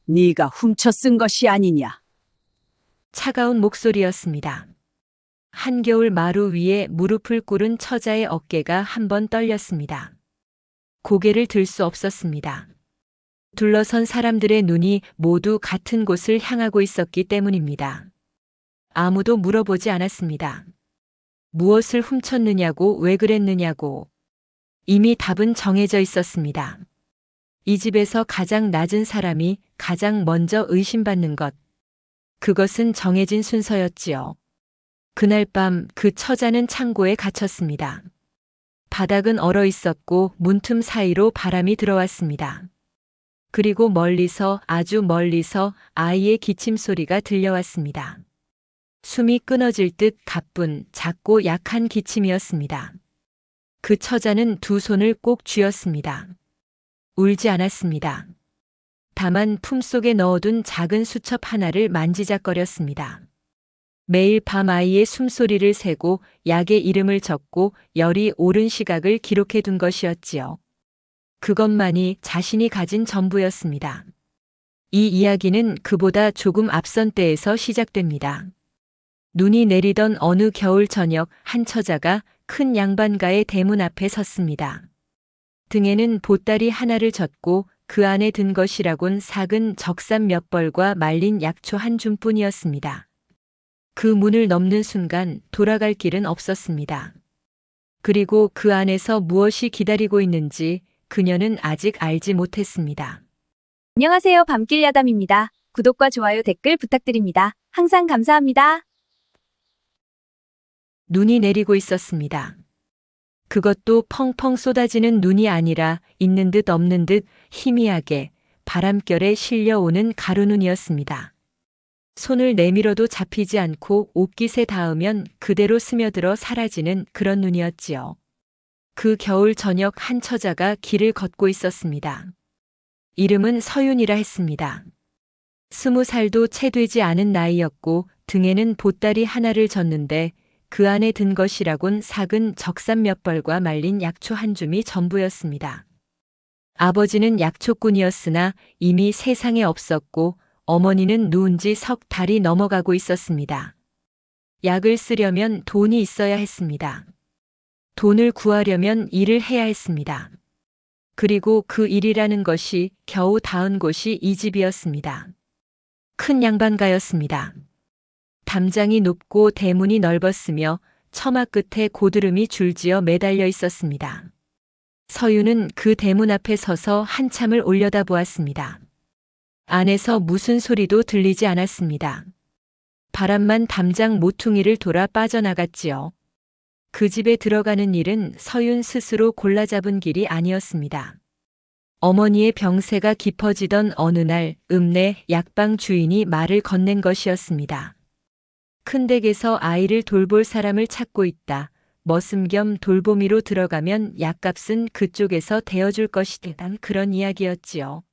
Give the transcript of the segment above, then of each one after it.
네가 훔쳐 쓴 것이 아니냐? 차가운 목소리였습니다. 한겨울 마루 위에 무릎을 꿇은 처자의 어깨가 한 번 떨렸습니다. 고개를 들 수 없었습니다. 둘러선 사람들의 눈이 모두 같은 곳을 향하고 있었기 때문입니다. 아무도 물어보지 않았습니다. 무엇을 훔쳤느냐고, 왜 그랬느냐고. 이미 답은 정해져 있었습니다. 이 집에서 가장 낮은 사람이 가장 먼저 의심받는 것. 그것은 정해진 순서였지요. 그날 밤 그 처자는 창고에 갇혔습니다. 바닥은 얼어 있었고 문틈 사이로 바람이 들어왔습니다. 그리고 멀리서, 아주 멀리서 아이의 기침 소리가 들려왔습니다. 숨이 끊어질 듯 가쁜, 작고 약한 기침이었습니다. 그 처자는 두 손을 꼭 쥐었습니다. 울지 않았습니다. 다만 품속에 넣어둔 작은 수첩 하나를 만지작거렸습니다. 매일 밤 아이의 숨소리를 세고 약의 이름을 적고 열이 오른 시각을 기록해 둔 것이었지요. 그것만이 자신이 가진 전부였습니다. 이 이야기는 그보다 조금 앞선 때에서 시작됩니다. 눈이 내리던 어느 겨울 저녁 한 처자가 큰 양반가의 대문 앞에 섰습니다. 등에는 보따리 하나를 젓고 그 안에 든 것이라곤 작은 적삼 몇 벌과 말린 약초 한 줌뿐이었습니다. 그 문을 넘는 순간 돌아갈 길은 없었습니다. 그리고 그 안에서 무엇이 기다리고 있는지 그녀는 아직 알지 못했습니다. 안녕하세요. 밤길 야담입니다. 구독과 좋아요, 댓글 부탁드립니다. 항상 감사합니다. 눈이 내리고 있었습니다. 그것도 펑펑 쏟아지는 눈이 아니라 있는 듯 없는 듯 희미하게 바람결에 실려오는 가루눈이었습니다. 손을 내밀어도 잡히지 않고 옷깃에 닿으면 그대로 스며들어 사라지는 그런 눈이었지요. 그 겨울 저녁 한 처자가 길을 걷고 있었습니다. 이름은 서윤이라 했습니다. 20살도 채 되지 않은 나이였고 등에는 보따리 하나를 졌는데 그 안에 든 것이라곤 작은 적삼 몇 벌과 말린 약초 한 줌이 전부였습니다. 아버지는 약초꾼이었으나 이미 세상에 없었고 어머니는 누운 지 석 달이 넘어가고 있었습니다. 약을 쓰려면 돈이 있어야 했습니다. 돈을 구하려면 일을 해야 했습니다. 그리고 그 일이라는 것이 겨우 닿은 곳이 이 집이었습니다. 큰 양반가였습니다. 담장이 높고 대문이 넓었으며 처마 끝에 고드름이 줄지어 매달려 있었습니다. 서윤은 그 대문 앞에 서서 한참을 올려다보았습니다. 안에서 무슨 소리도 들리지 않았습니다. 바람만 담장 모퉁이를 돌아 빠져나갔지요. 그 집에 들어가는 일은 서윤 스스로 골라 잡은 길이 아니었습니다. 어머니의 병세가 깊어지던 어느 날 읍내 약방 주인이 말을 건넨 것이었습니다. 큰 댁에서 아이를 돌볼 사람을 찾고 있다. 머슴 겸 돌보미로 들어가면 약값은 그쪽에서 대어줄 것이다. 그런 이야기였지요.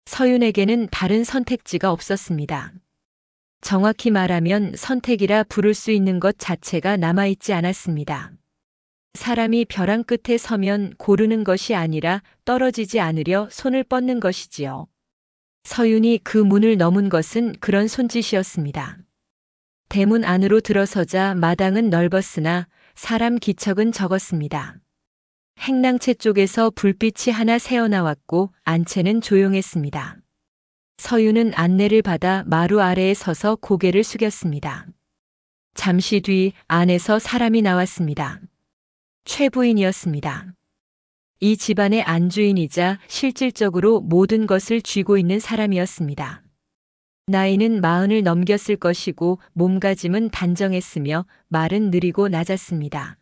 서윤에게는 다른 선택지가 없었습니다. 정확히 말하면 선택이라 부를 수 있는 것 자체가 남아있지 않았습니다. 사람이 벼랑 끝에 서면 고르는 것이 아니라 떨어지지 않으려 손을 뻗는 것이지요. 서윤이 그 문을 넘은 것은 그런 손짓이었습니다. 대문 안으로 들어서자 마당은 넓었으나 사람 기척은 적었습니다. 행랑채 쪽에서 불빛이 하나 새어나왔고 안채는 조용했습니다. 서윤은 안내를 받아 마루 아래에 서서 고개를 숙였습니다. 잠시 뒤 안에서 사람이 나왔습니다. 최 부인이었습니다. 이 집안의 안주인이자 실질적으로 모든 것을 쥐고 있는 사람이었습니다. 나이는 40을 넘겼을 것이고 몸가짐은 단정했으며 말은 느리고 낮았습니다.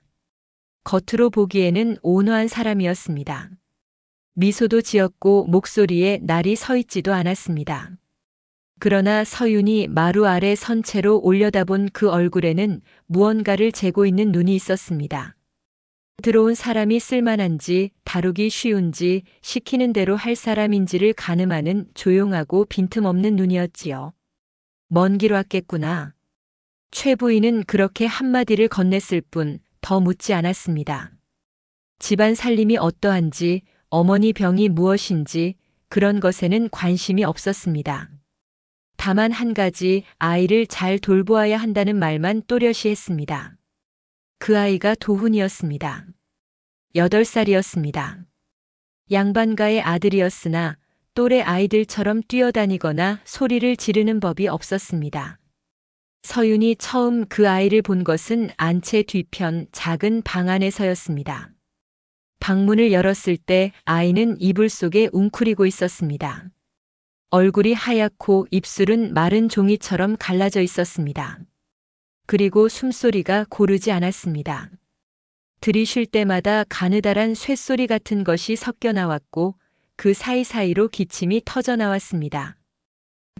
겉으로 보기에는 온화한 사람이었습니다. 미소도 지었고 목소리에 날이 서 있지도 않았습니다. 그러나 서윤이 마루 아래 선 채로 올려다본 그 얼굴에는 무언가를 재고 있는 눈이 있었습니다. 들어온 사람이 쓸만한지, 다루기 쉬운지, 시키는 대로 할 사람인지를 가늠하는 조용하고 빈틈없는 눈이었지요. 먼 길 왔겠구나. 최 부인은 그렇게 한마디를 건넸을 뿐 더 묻지 않았습니다. 집안 살림이 어떠한지, 어머니 병이 무엇인지, 그런 것에는 관심이 없었습니다. 다만 한 가지 아이를 잘 돌보아야 한다는 말만 또렷이 했습니다. 그 아이가 도훈이었습니다. 8살이었습니다. 양반가의 아들이었으나 또래 아이들처럼 뛰어다니거나 소리를 지르는 법이 없었습니다. 서윤이 처음 그 아이를 본 것은 안채 뒤편 작은 방 안에서였습니다. 방문을 열었을 때 아이는 이불 속에 웅크리고 있었습니다. 얼굴이 하얗고 입술은 마른 종이처럼 갈라져 있었습니다. 그리고 숨소리가 고르지 않았습니다. 들이쉴 때마다 가느다란 쇳소리 같은 것이 섞여 나왔고 그 사이사이로 기침이 터져 나왔습니다.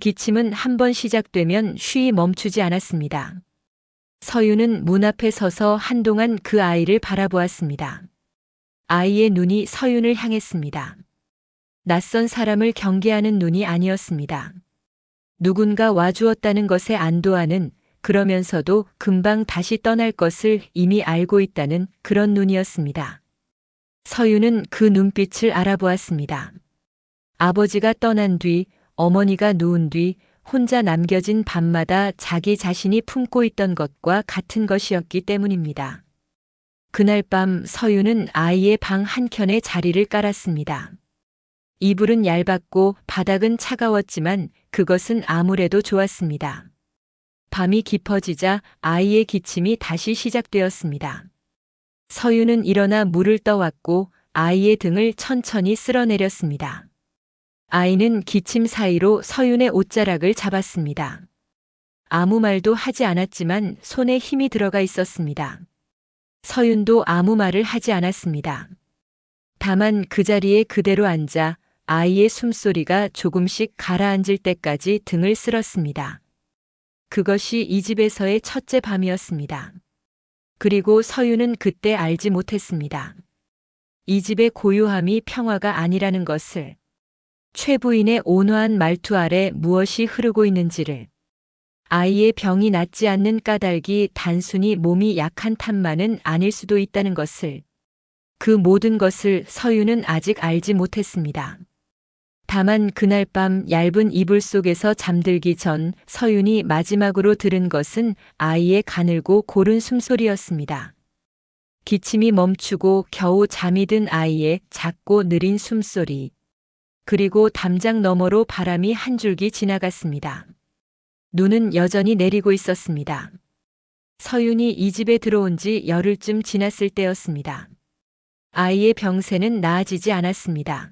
기침은 한 번 시작되면 쉬이 멈추지 않았습니다. 서윤은 문 앞에 서서 한동안 그 아이를 바라보았습니다. 아이의 눈이 서윤을 향했습니다. 낯선 사람을 경계하는 눈이 아니었습니다. 누군가 와주었다는 것에 안도하는, 그러면서도 금방 다시 떠날 것을 이미 알고 있다는 그런 눈이었습니다. 서윤은 그 눈빛을 알아보았습니다. 아버지가 떠난 뒤, 어머니가 누운 뒤 혼자 남겨진 밤마다 자기 자신이 품고 있던 것과 같은 것이었기 때문입니다. 그날 밤 서윤은 아이의 방 한켠에 자리를 깔았습니다. 이불은 얇았고 바닥은 차가웠지만 그것은 아무래도 좋았습니다. 밤이 깊어지자 아이의 기침이 다시 시작되었습니다. 서윤은 일어나 물을 떠왔고 아이의 등을 천천히 쓸어내렸습니다. 아이는 기침 사이로 서윤의 옷자락을 잡았습니다. 아무 말도 하지 않았지만 손에 힘이 들어가 있었습니다. 서윤도 아무 말을 하지 않았습니다. 다만 그 자리에 그대로 앉아 아이의 숨소리가 조금씩 가라앉을 때까지 등을 쓸었습니다. 그것이 이 집에서의 첫째 밤이었습니다. 그리고 서윤은 그때 알지 못했습니다. 이 집의 고요함이 평화가 아니라는 것을, 최 부인의 온화한 말투 아래 무엇이 흐르고 있는지를, 아이의 병이 낫지 않는 까닭이 단순히 몸이 약한 탓만은 아닐 수도 있다는 것을, 그 모든 것을 서윤은 아직 알지 못했습니다. 다만 그날 밤 얇은 이불 속에서 잠들기 전 서윤이 마지막으로 들은 것은 아이의 가늘고 고른 숨소리였습니다. 기침이 멈추고 겨우 잠이 든 아이의 작고 느린 숨소리. 그리고 담장 너머로 바람이 한 줄기 지나갔습니다. 눈은 여전히 내리고 있었습니다. 서윤이 이 집에 들어온 지 열흘쯤 지났을 때였습니다. 아이의 병세는 나아지지 않았습니다.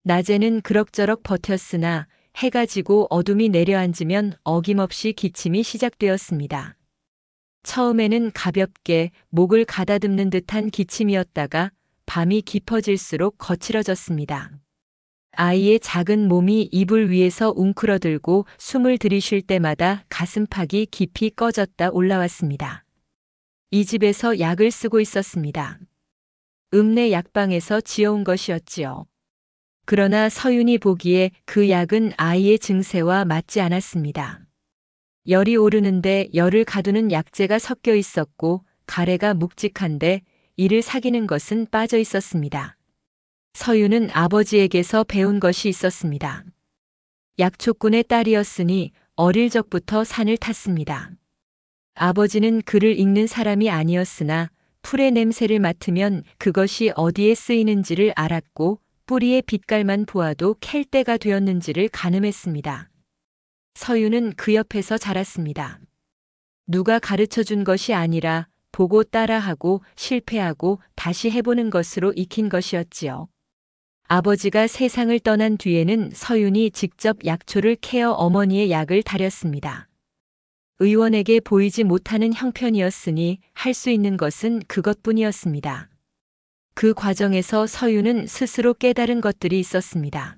낮에는 그럭저럭 버텼으나 해가 지고 어둠이 내려앉으면 어김없이 기침이 시작되었습니다. 처음에는 가볍게 목을 가다듬는 듯한 기침이었다가 밤이 깊어질수록 거칠어졌습니다. 아이의 작은 몸이 이불 위에서 웅크러들고 숨을 들이쉴 때마다 가슴팍이 깊이 꺼졌다 올라왔습니다. 이 집에서 약을 쓰고 있었습니다. 읍내 약방에서 지어온 것이었지요. 그러나 서윤이 보기에 그 약은 아이의 증세와 맞지 않았습니다. 열이 오르는데 열을 가두는 약재가 섞여 있었고 가래가 묵직한데 이를 사귀는 것은 빠져 있었습니다. 서윤은 아버지에게서 배운 것이 있었습니다. 약초꾼의 딸이었으니 어릴 적부터 산을 탔습니다. 아버지는 글을 읽는 사람이 아니었으나 풀의 냄새를 맡으면 그것이 어디에 쓰이는지를 알았고 뿌리의 빛깔만 보아도 캘 때가 되었는지를 가늠했습니다. 서윤은 그 옆에서 자랐습니다. 누가 가르쳐 준 것이 아니라 보고 따라하고 실패하고 다시 해보는 것으로 익힌 것이었지요. 아버지가 세상을 떠난 뒤에는 서윤이 직접 약초를 캐어 어머니의 약을 다렸습니다. 의원에게 보이지 못하는 형편이었으니 할 수 있는 것은 그것뿐이었습니다. 그 과정에서 서윤은 스스로 깨달은 것들이 있었습니다.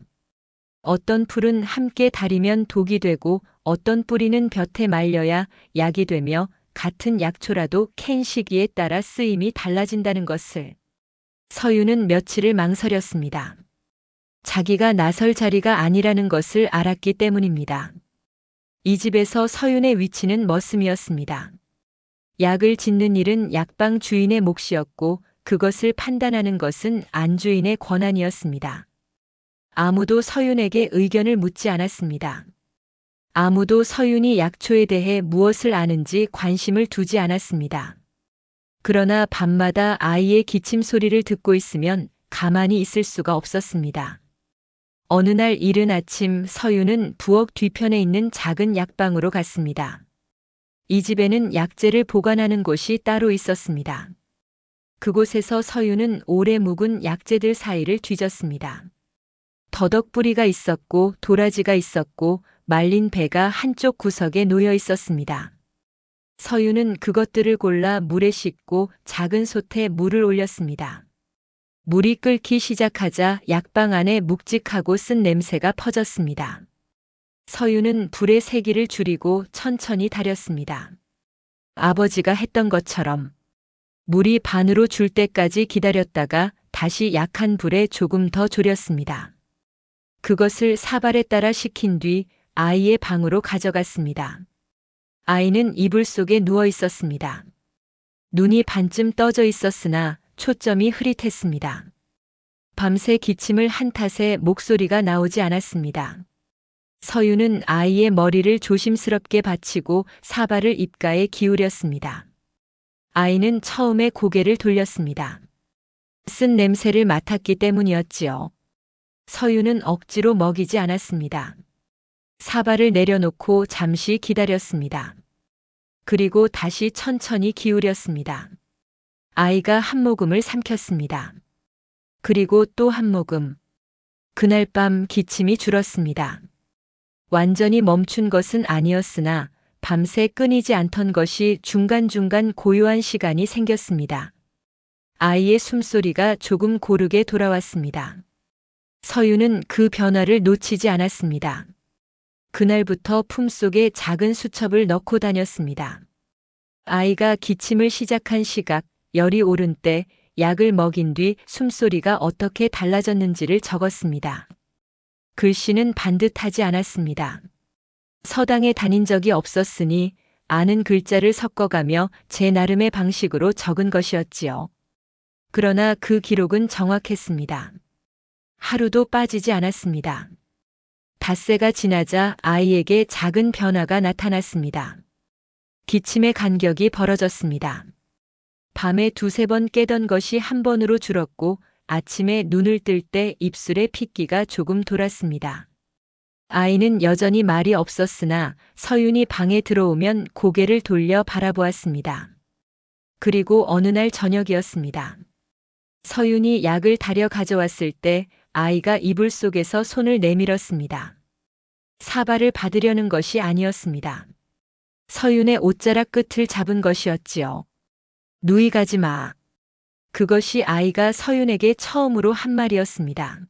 어떤 풀은 함께 다리면 독이 되고 어떤 뿌리는 볕에 말려야 약이 되며 같은 약초라도 캔 시기에 따라 쓰임이 달라진다는 것을. 서윤은 며칠을 망설였습니다. 자기가 나설 자리가 아니라는 것을 알았기 때문입니다. 이 집에서 서윤의 위치는 머슴이었습니다. 약을 짓는 일은 약방 주인의 몫이었고 그것을 판단하는 것은 안주인의 권한이었습니다. 아무도 서윤에게 의견을 묻지 않았습니다. 아무도 서윤이 약초에 대해 무엇을 아는지 관심을 두지 않았습니다. 그러나 밤마다 아이의 기침 소리를 듣고 있으면 가만히 있을 수가 없었습니다. 어느 날 이른 아침 서윤은 부엌 뒤편에 있는 작은 약방으로 갔습니다. 이 집에는 약재를 보관하는 곳이 따로 있었습니다. 그곳에서 서윤은 오래 묵은 약재들 사이를 뒤졌습니다. 더덕뿌리가 있었고 도라지가 있었고 말린 배가 한쪽 구석에 놓여 있었습니다. 서윤은 그것들을 골라 물에 씻고 작은 솥에 물을 올렸습니다. 물이 끓기 시작하자 약방 안에 묵직하고 쓴 냄새가 퍼졌습니다. 서윤은 불의 세기를 줄이고 천천히 달였습니다. 아버지가 했던 것처럼 물이 반으로 줄 때까지 기다렸다가 다시 약한 불에 조금 더 졸였습니다. 그것을 사발에 따라 식힌 뒤 아이의 방으로 가져갔습니다. 아이는 이불 속에 누워 있었습니다. 눈이 반쯤 떠져 있었으나 초점이 흐릿했습니다. 밤새 기침을 한 탓에 목소리가 나오지 않았습니다. 서윤은 아이의 머리를 조심스럽게 받치고 사발을 입가에 기울였습니다. 아이는 처음에 고개를 돌렸습니다. 쓴 냄새를 맡았기 때문이었지요. 서윤은 억지로 먹이지 않았습니다. 사발을 내려놓고 잠시 기다렸습니다. 그리고 다시 천천히 기울였습니다. 아이가 한 모금을 삼켰습니다. 그리고 또 한 모금. 그날 밤 기침이 줄었습니다. 완전히 멈춘 것은 아니었으나 밤새 끊이지 않던 것이 중간중간 고요한 시간이 생겼습니다. 아이의 숨소리가 조금 고르게 돌아왔습니다. 서윤은 그 변화를 놓치지 않았습니다. 그날부터 품속에 작은 수첩을 넣고 다녔습니다. 아이가 기침을 시작한 시각, 열이 오른 때, 약을 먹인 뒤 숨소리가 어떻게 달라졌는지를 적었습니다. 글씨는 반듯하지 않았습니다. 서당에 다닌 적이 없었으니 아는 글자를 섞어가며 제 나름의 방식으로 적은 것이었지요. 그러나 그 기록은 정확했습니다. 하루도 빠지지 않았습니다. 닷새가 지나자 아이에게 작은 변화가 나타났습니다. 기침의 간격이 벌어졌습니다. 밤에 두세 번 깨던 것이 한 번으로 줄었고 아침에 눈을 뜰 때 입술에 핏기가 조금 돌았습니다. 아이는 여전히 말이 없었으나 서윤이 방에 들어오면 고개를 돌려 바라보았습니다. 그리고 어느 날 저녁이었습니다. 서윤이 약을 다려 가져왔을 때 아이가 이불 속에서 손을 내밀었습니다. 사발을 받으려는 것이 아니었습니다. 서윤의 옷자락 끝을 잡은 것이었지요. 누이 가지 마. 그것이 아이가 서윤에게 처음으로 한 말이었습니다.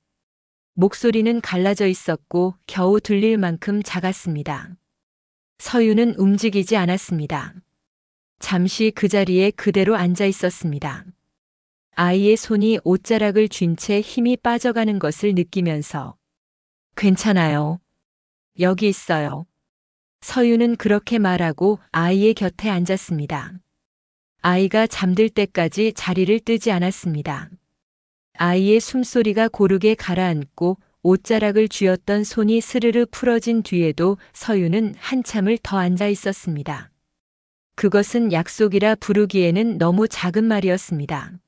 목소리는 갈라져 있었고 겨우 들릴 만큼 작았습니다. 서윤은 움직이지 않았습니다. 잠시 그 자리에 그대로 앉아 있었습니다. 아이의 손이 옷자락을 쥔 채 힘이 빠져가는 것을 느끼면서 괜찮아요. 여기 있어요. 서윤은 그렇게 말하고 아이의 곁에 앉았습니다. 아이가 잠들 때까지 자리를 뜨지 않았습니다. 아이의 숨소리가 고르게 가라앉고 옷자락을 쥐었던 손이 스르르 풀어진 뒤에도 서윤은 한참을 더 앉아 있었습니다. 그것은 약속이라 부르기에는 너무 작은 말이었습니다.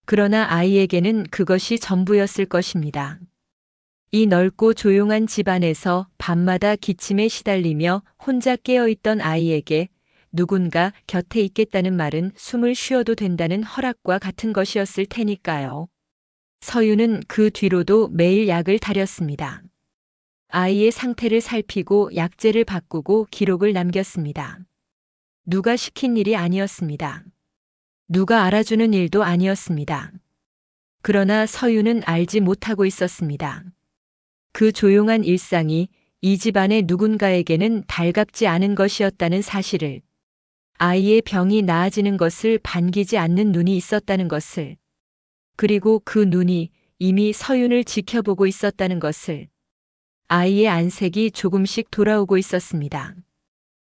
그러나 아이에게는 그것이 전부였을 것입니다. 이 넓고 조용한 집안에서 밤마다 기침에 시달리며 혼자 깨어있던 아이에게 누군가 곁에 있겠다는 말은 숨을 쉬어도 된다는 허락과 같은 것이었을 테니까요. 서윤은 그 뒤로도 매일 약을 다렸습니다. 아이의 상태를 살피고 약재를 바꾸고 기록을 남겼습니다. 누가 시킨 일이 아니었습니다. 누가 알아주는 일도 아니었습니다. 그러나 서윤은 알지 못하고 있었습니다. 그 조용한 일상이 이 집안의 누군가에게는 달갑지 않은 것이었다는 사실을, 아이의 병이 나아지는 것을 반기지 않는 눈이 있었다는 것을, 그리고 그 눈이 이미 서윤을 지켜보고 있었다는 것을, 아이의 안색이 조금씩 돌아오고 있었습니다.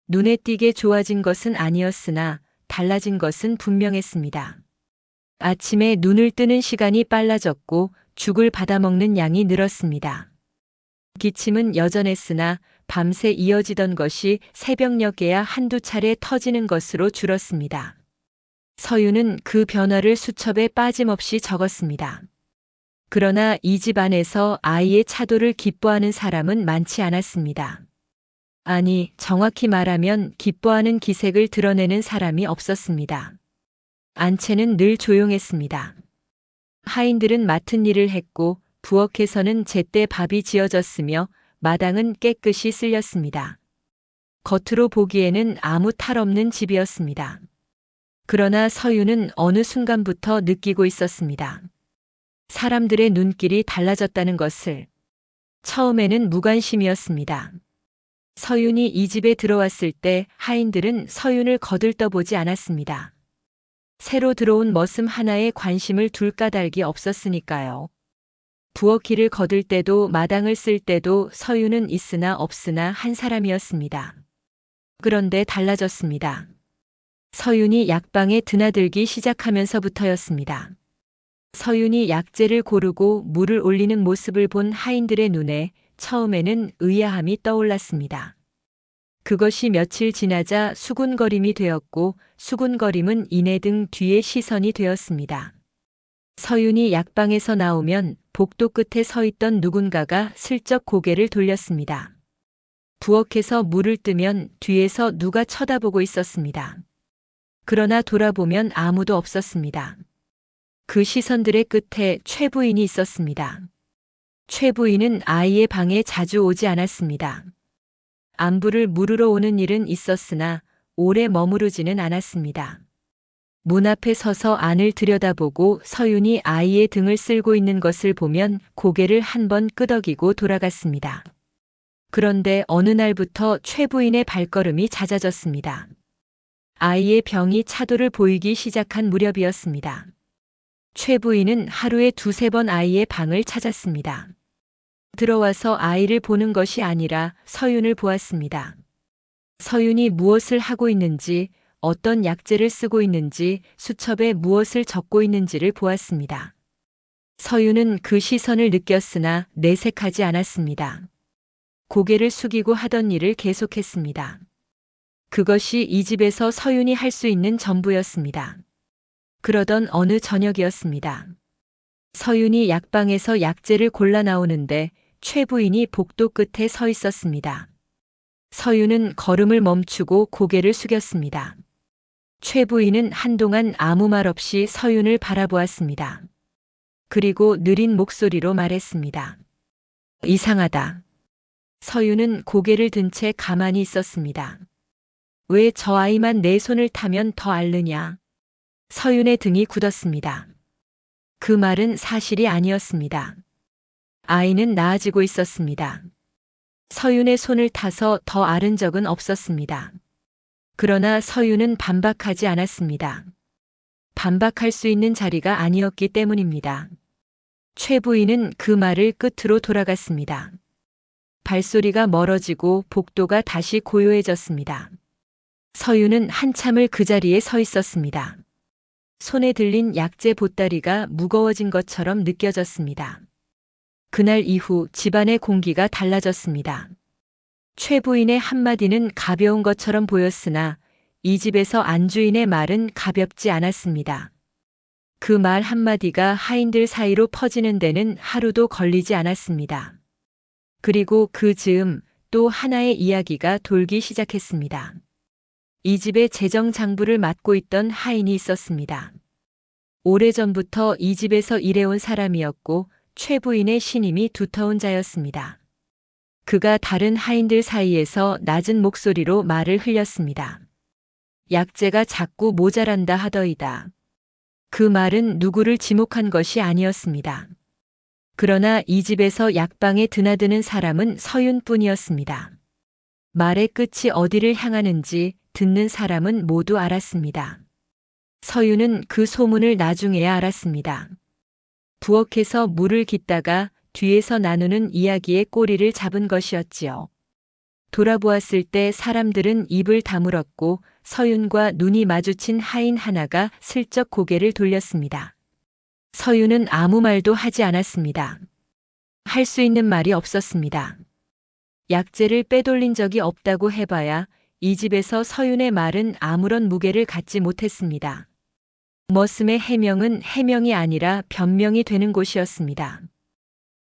눈에 띄게 좋아진 것은 아니었으나 달라진 것은 분명했습니다. 아침에 눈을 뜨는 시간이 빨라졌고 죽을 받아먹는 양이 늘었습니다. 기침은 여전했으나 밤새 이어지던 것이 새벽녘에야 한두 차례 터지는 것으로 줄었습니다. 서유는 그 변화를 수첩에 빠짐없이 적었습니다. 그러나 이 집 안에서 아이의 차도를 기뻐하는 사람은 많지 않았습니다. 아니, 정확히 말하면 기뻐하는 기색을 드러내는 사람이 없었습니다. 안채는 늘 조용했습니다. 하인들은 맡은 일을 했고 부엌에서는 제때 밥이 지어졌으며 마당은 깨끗이 쓸렸습니다. 겉으로 보기에는 아무 탈 없는 집이었습니다. 그러나 서유는 어느 순간부터 느끼고 있었습니다. 사람들의 눈길이 달라졌다는 것을. 처음에는 무관심이었습니다. 서윤이 이 집에 들어왔을 때 하인들은 서윤을 거들떠보지 않았습니다. 새로 들어온 머슴 하나에 관심을 둘 까닭이 없었으니까요. 부엌일을 거들 때도 마당을 쓸 때도 서윤은 있으나 없으나 한 사람이었습니다. 그런데 달라졌습니다. 서윤이 약방에 드나들기 시작하면서부터였습니다. 서윤이 약재를 고르고 물을 올리는 모습을 본 하인들의 눈에 처음에는 의아함이 떠올랐습니다. 그것이 며칠 지나자 수군거림이 되었고 수군거림은 이내 등 뒤의 시선이 되었습니다. 서윤이 약방에서 나오면 복도 끝에 서 있던 누군가가 슬쩍 고개를 돌렸습니다. 부엌에서 물을 뜨면 뒤에서 누가 쳐다보고 있었습니다. 그러나 돌아보면 아무도 없었습니다. 그 시선들의 끝에 최 부인이 있었습니다. 최 부인은 아이의 방에 자주 오지 않았습니다. 안부를 물으러 오는 일은 있었으나 오래 머무르지는 않았습니다. 문 앞에 서서 안을 들여다보고 서윤이 아이의 등을 쓸고 있는 것을 보면 고개를 한번 끄덕이고 돌아갔습니다. 그런데 어느 날부터 최 부인의 발걸음이 잦아졌습니다. 아이의 병이 차도를 보이기 시작한 무렵이었습니다. 최 부인은 하루에 두세 번 아이의 방을 찾았습니다. 들어와서 아이를 보는 것이 아니라 서윤을 보았습니다. 서윤이 무엇을 하고 있는지, 어떤 약재를 쓰고 있는지, 수첩에 무엇을 적고 있는지를 보았습니다. 서윤은 그 시선을 느꼈으나 내색하지 않았습니다. 고개를 숙이고 하던 일을 계속했습니다. 그것이 이 집에서 서윤이 할 수 있는 전부였습니다. 그러던 어느 저녁이었습니다. 서윤이 약방에서 약재를 골라 나오는데 최 부인이 복도 끝에 서 있었습니다. 서윤은 걸음을 멈추고 고개를 숙였습니다. 최 부인은 한동안 아무 말 없이 서윤을 바라보았습니다. 그리고 느린 목소리로 말했습니다. 이상하다. 서윤은 고개를 든 채 가만히 있었습니다. 왜 저 아이만 내 손을 타면 더 앓느냐? 서윤의 등이 굳었습니다. 그 말은 사실이 아니었습니다. 아이는 나아지고 있었습니다. 서윤의 손을 타서 더 앓은 적은 없었습니다. 그러나 서윤은 반박하지 않았습니다. 반박할 수 있는 자리가 아니었기 때문입니다. 최 부인은 그 말을 끝으로 돌아갔습니다. 발소리가 멀어지고 복도가 다시 고요해졌습니다. 서윤은 한참을 그 자리에 서 있었습니다. 손에 들린 약재 보따리가 무거워진 것처럼 느껴졌습니다. 그날 이후 집안의 공기가 달라졌습니다. 최 부인의 한마디는 가벼운 것처럼 보였으나 이 집에서 안주인의 말은 가볍지 않았습니다. 그 말 한마디가 하인들 사이로 퍼지는 데는 하루도 걸리지 않았습니다. 그리고 그 즈음 또 하나의 이야기가 돌기 시작했습니다. 이 집의 재정 장부를 맡고 있던 하인이 있었습니다. 오래전부터 이 집에서 일해온 사람이었고 최 부인의 신임이 두터운 자였습니다. 그가 다른 하인들 사이에서 낮은 목소리로 말을 흘렸습니다. 약재가 자꾸 모자란다 하더이다. 그 말은 누구를 지목한 것이 아니었습니다. 그러나 이 집에서 약방에 드나드는 사람은 서윤뿐이었습니다. 말의 끝이 어디를 향하는지 듣는 사람은 모두 알았습니다. 서윤은 그 소문을 나중에야 알았습니다. 부엌에서 물을 깃다가 뒤에서 나누는 이야기의 꼬리를 잡은 것이었지요. 돌아보았을 때 사람들은 입을 다물었고 서윤과 눈이 마주친 하인 하나가 슬쩍 고개를 돌렸습니다. 서유는 아무 말도 하지 않았습니다. 할 수 있는 말이 없었습니다. 약재를 빼돌린 적이 없다고 해봐야 이 집에서 서윤의 말은 아무런 무게를 갖지 못했습니다. 머슴의 해명은 해명이 아니라 변명이 되는 곳이었습니다.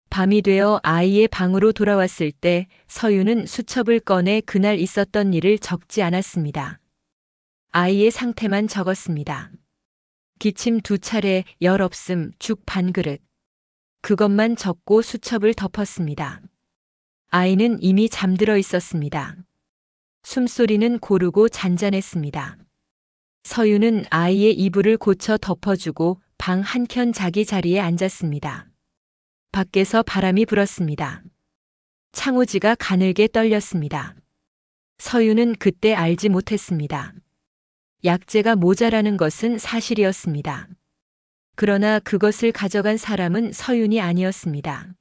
밤이 되어 아이의 방으로 돌아왔을 때 서윤은 수첩을 꺼내 그날 있었던 일을 적지 않았습니다. 아이의 상태만 적었습니다. 기침 2차례, 열 없음, 죽 반그릇. 그것만 적고 수첩을 덮었습니다. 아이는 이미 잠들어 있었습니다. 숨소리는 고르고 잔잔했습니다. 서유는 아이의 이불을 고쳐 덮어주고 방 한켠 자기 자리에 앉았습니다. 밖에서 바람이 불었습니다. 창호지가 가늘게 떨렸습니다. 서유는 그때 알지 못했습니다. 약재가 모자라는 것은 사실이었습니다. 그러나 그것을 가져간 사람은 서윤이 아니었습니다.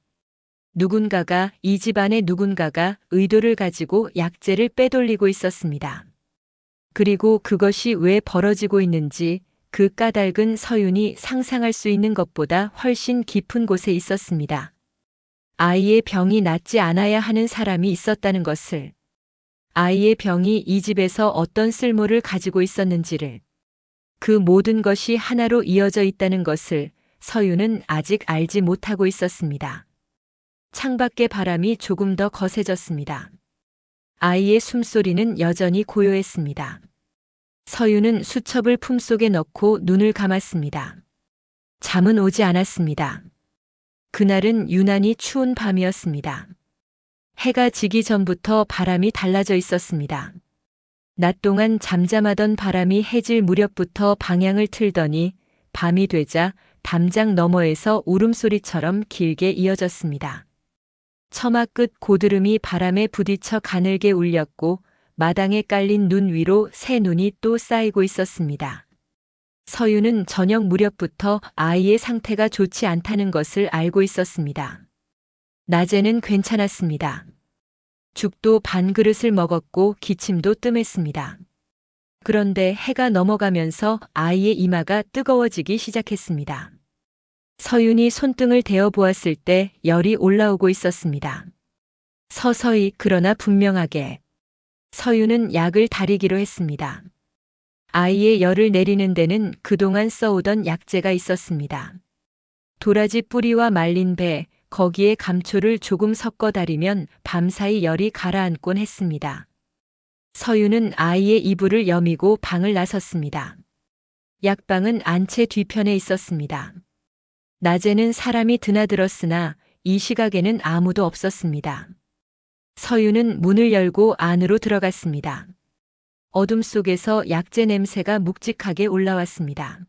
누군가가, 이 집안의 누군가가 의도를 가지고 약재를 빼돌리고 있었습니다. 그리고 그것이 왜 벌어지고 있는지 그 까닭은 서윤이 상상할 수 있는 것보다 훨씬 깊은 곳에 있었습니다. 아이의 병이 낫지 않아야 하는 사람이 있었다는 것을, 아이의 병이 이 집에서 어떤 쓸모를 가지고 있었는지를, 그 모든 것이 하나로 이어져 있다는 것을 서윤은 아직 알지 못하고 있었습니다. 창밖의 바람이 조금 더 거세졌습니다. 아이의 숨소리는 여전히 고요했습니다. 서윤은 수첩을 품속에 넣고 눈을 감았습니다. 잠은 오지 않았습니다. 그날은 유난히 추운 밤이었습니다. 해가 지기 전부터 바람이 달라져 있었습니다. 낮 동안 잠잠하던 바람이 해질 무렵부터 방향을 틀더니 밤이 되자 담장 너머에서 울음소리처럼 길게 이어졌습니다. 처마 끝 고드름이 바람에 부딪혀 가늘게 울렸고 마당에 깔린 눈 위로 새 눈이 또 쌓이고 있었습니다. 서유는 저녁 무렵부터 아이의 상태가 좋지 않다는 것을 알고 있었습니다. 낮에는 괜찮았습니다. 죽도 반그릇을 먹었고 기침도 뜸했습니다. 그런데 해가 넘어가면서 아이의 이마가 뜨거워지기 시작했습니다. 서윤이 손등을 대어 보았을 때 열이 올라오고 있었습니다. 서서히 그러나 분명하게 서윤은 약을 다리기로 했습니다. 아이의 열을 내리는 데는 그동안 써오던 약재가 있었습니다. 도라지 뿌리와 말린 배, 거기에 감초를 조금 섞어 다리면 밤사이 열이 가라앉곤 했습니다. 서윤은 아이의 이불을 여미고 방을 나섰습니다. 약방은 안채 뒤편에 있었습니다. 낮에는 사람이 드나들었으나 이 시각에는 아무도 없었습니다. 서윤은 문을 열고 안으로 들어갔습니다. 어둠 속에서 약재 냄새가 묵직하게 올라왔습니다.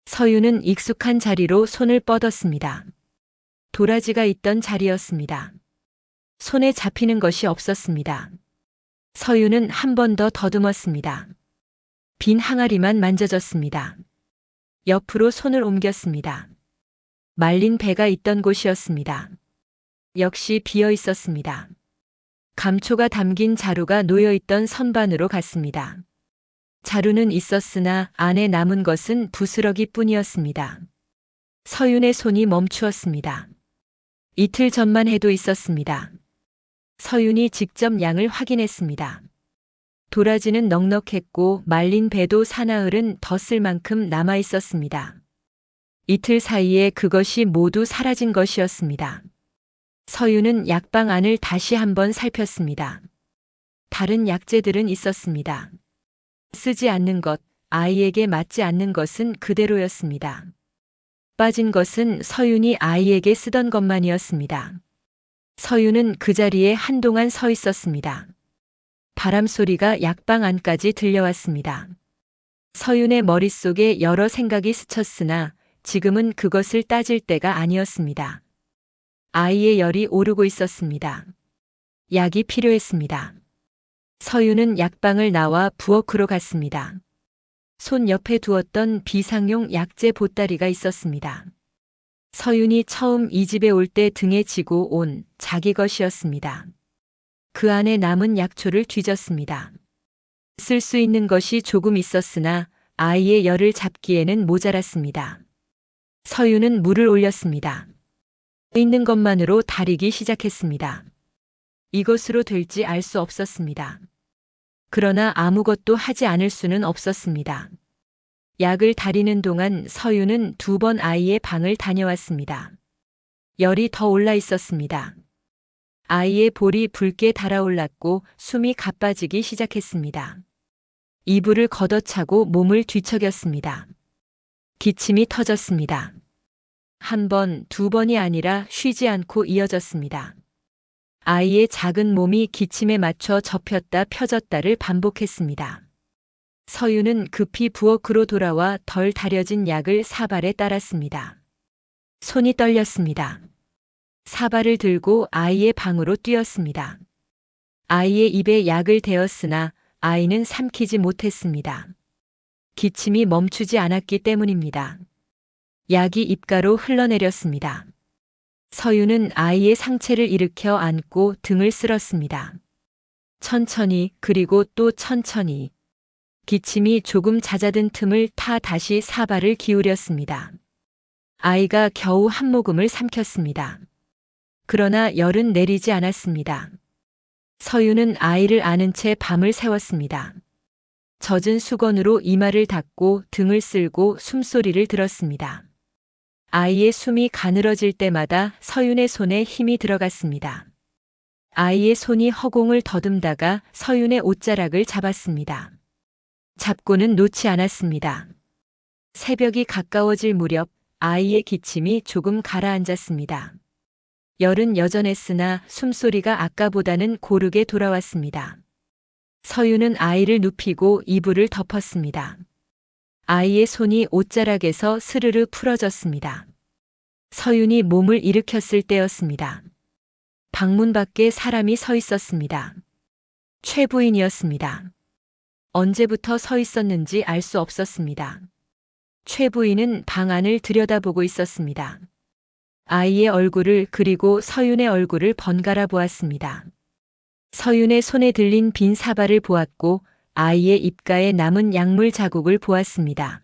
서윤은 익숙한 자리로 손을 뻗었습니다. 도라지가 있던 자리였습니다. 손에 잡히는 것이 없었습니다. 서윤은 한 번 더 더듬었습니다. 빈 항아리만 만져졌습니다. 옆으로 손을 옮겼습니다. 말린 배가 있던 곳이었습니다. 역시 비어 있었습니다. 감초가 담긴 자루가 놓여있던 선반으로 갔습니다. 자루는 있었으나 안에 남은 것은 부스러기뿐이었습니다. 서윤의 손이 멈추었습니다. 이틀 전만 해도 있었습니다. 서윤이 직접 양을 확인했습니다. 도라지는 넉넉했고 말린 배도 사나흘은 더 쓸 만큼 남아 있었습니다. 이틀 사이에 그것이 모두 사라진 것이었습니다. 서윤은 약방 안을 다시 한번 살폈습니다. 다른 약재들은 있었습니다. 쓰지 않는 것, 아이에게 맞지 않는 것은 그대로였습니다. 빠진 것은 서윤이 아이에게 쓰던 것만이었습니다. 서윤은 그 자리에 한동안 서 있었습니다. 바람 소리가 약방 안까지 들려왔습니다. 서윤의 머릿속에 여러 생각이 스쳤으나 지금은 그것을 따질 때가 아니었습니다. 아이의 열이 오르고 있었습니다. 약이 필요했습니다. 서윤은 약방을 나와 부엌으로 갔습니다. 손 옆에 두었던 비상용 약재 보따리가 있었습니다. 서윤이 처음 이 집에 올 때 등에 지고 온 자기 것이었습니다. 그 안에 남은 약초를 뒤졌습니다. 쓸 수 있는 것이 조금 있었으나 아이의 열을 잡기에는 모자랐습니다. 서유는 물을 올렸습니다. 있는 것만으로 다리기 시작했습니다. 이것으로 될지 알 수 없었습니다. 그러나 아무것도 하지 않을 수는 없었습니다. 약을 다리는 동안 서유는 2번 아이의 방을 다녀왔습니다. 열이 더 올라 있었습니다. 아이의 볼이 붉게 달아올랐고 숨이 가빠지기 시작했습니다. 이불을 걷어차고 몸을 뒤척였습니다. 기침이 터졌습니다. 1번, 2번이 아니라 쉬지 않고 이어졌습니다. 아이의 작은 몸이 기침에 맞춰 접혔다 펴졌다를 반복했습니다. 서유는 급히 부엌으로 돌아와 덜 다려진 약을 사발에 따랐습니다. 손이 떨렸습니다. 사발을 들고 아이의 방으로 뛰었습니다. 아이의 입에 약을 대었으나 아이는 삼키지 못했습니다. 기침이 멈추지 않았기 때문입니다. 약이 입가로 흘러내렸습니다. 서유는 아이의 상체를 일으켜 안고 등을 쓸었습니다. 천천히 그리고 또 천천히. 기침이 조금 잦아든 틈을 타 다시 사발을 기울였습니다. 아이가 겨우 한 모금을 삼켰습니다. 그러나 열은 내리지 않았습니다. 서유는 아이를 안은 채 밤을 새웠습니다. 젖은 수건으로 이마를 닦고 등을 쓸고 숨소리를 들었습니다. 아이의 숨이 가늘어질 때마다 서윤의 손에 힘이 들어갔습니다. 아이의 손이 허공을 더듬다가 서윤의 옷자락을 잡았습니다. 잡고는 놓지 않았습니다. 새벽이 가까워질 무렵 아이의 기침이 조금 가라앉았습니다. 열은 여전했으나 숨소리가 아까보다는 고르게 돌아왔습니다. 서유는 아이를 눕히고 이불을 덮었습니다. 아이의 손이 옷자락에서 스르르 풀어졌습니다. 서윤이 몸을 일으켰을 때였습니다. 방문 밖에 사람이 서 있었습니다. 최 부인이었습니다. 언제부터 서 있었는지 알 수 없었습니다. 최 부인은 방 안을 들여다보고 있었습니다. 아이의 얼굴을 그리고 서윤의 얼굴을 번갈아 보았습니다. 서윤의 손에 들린 빈 사발을 보았고 아이의 입가에 남은 약물 자국을 보았습니다.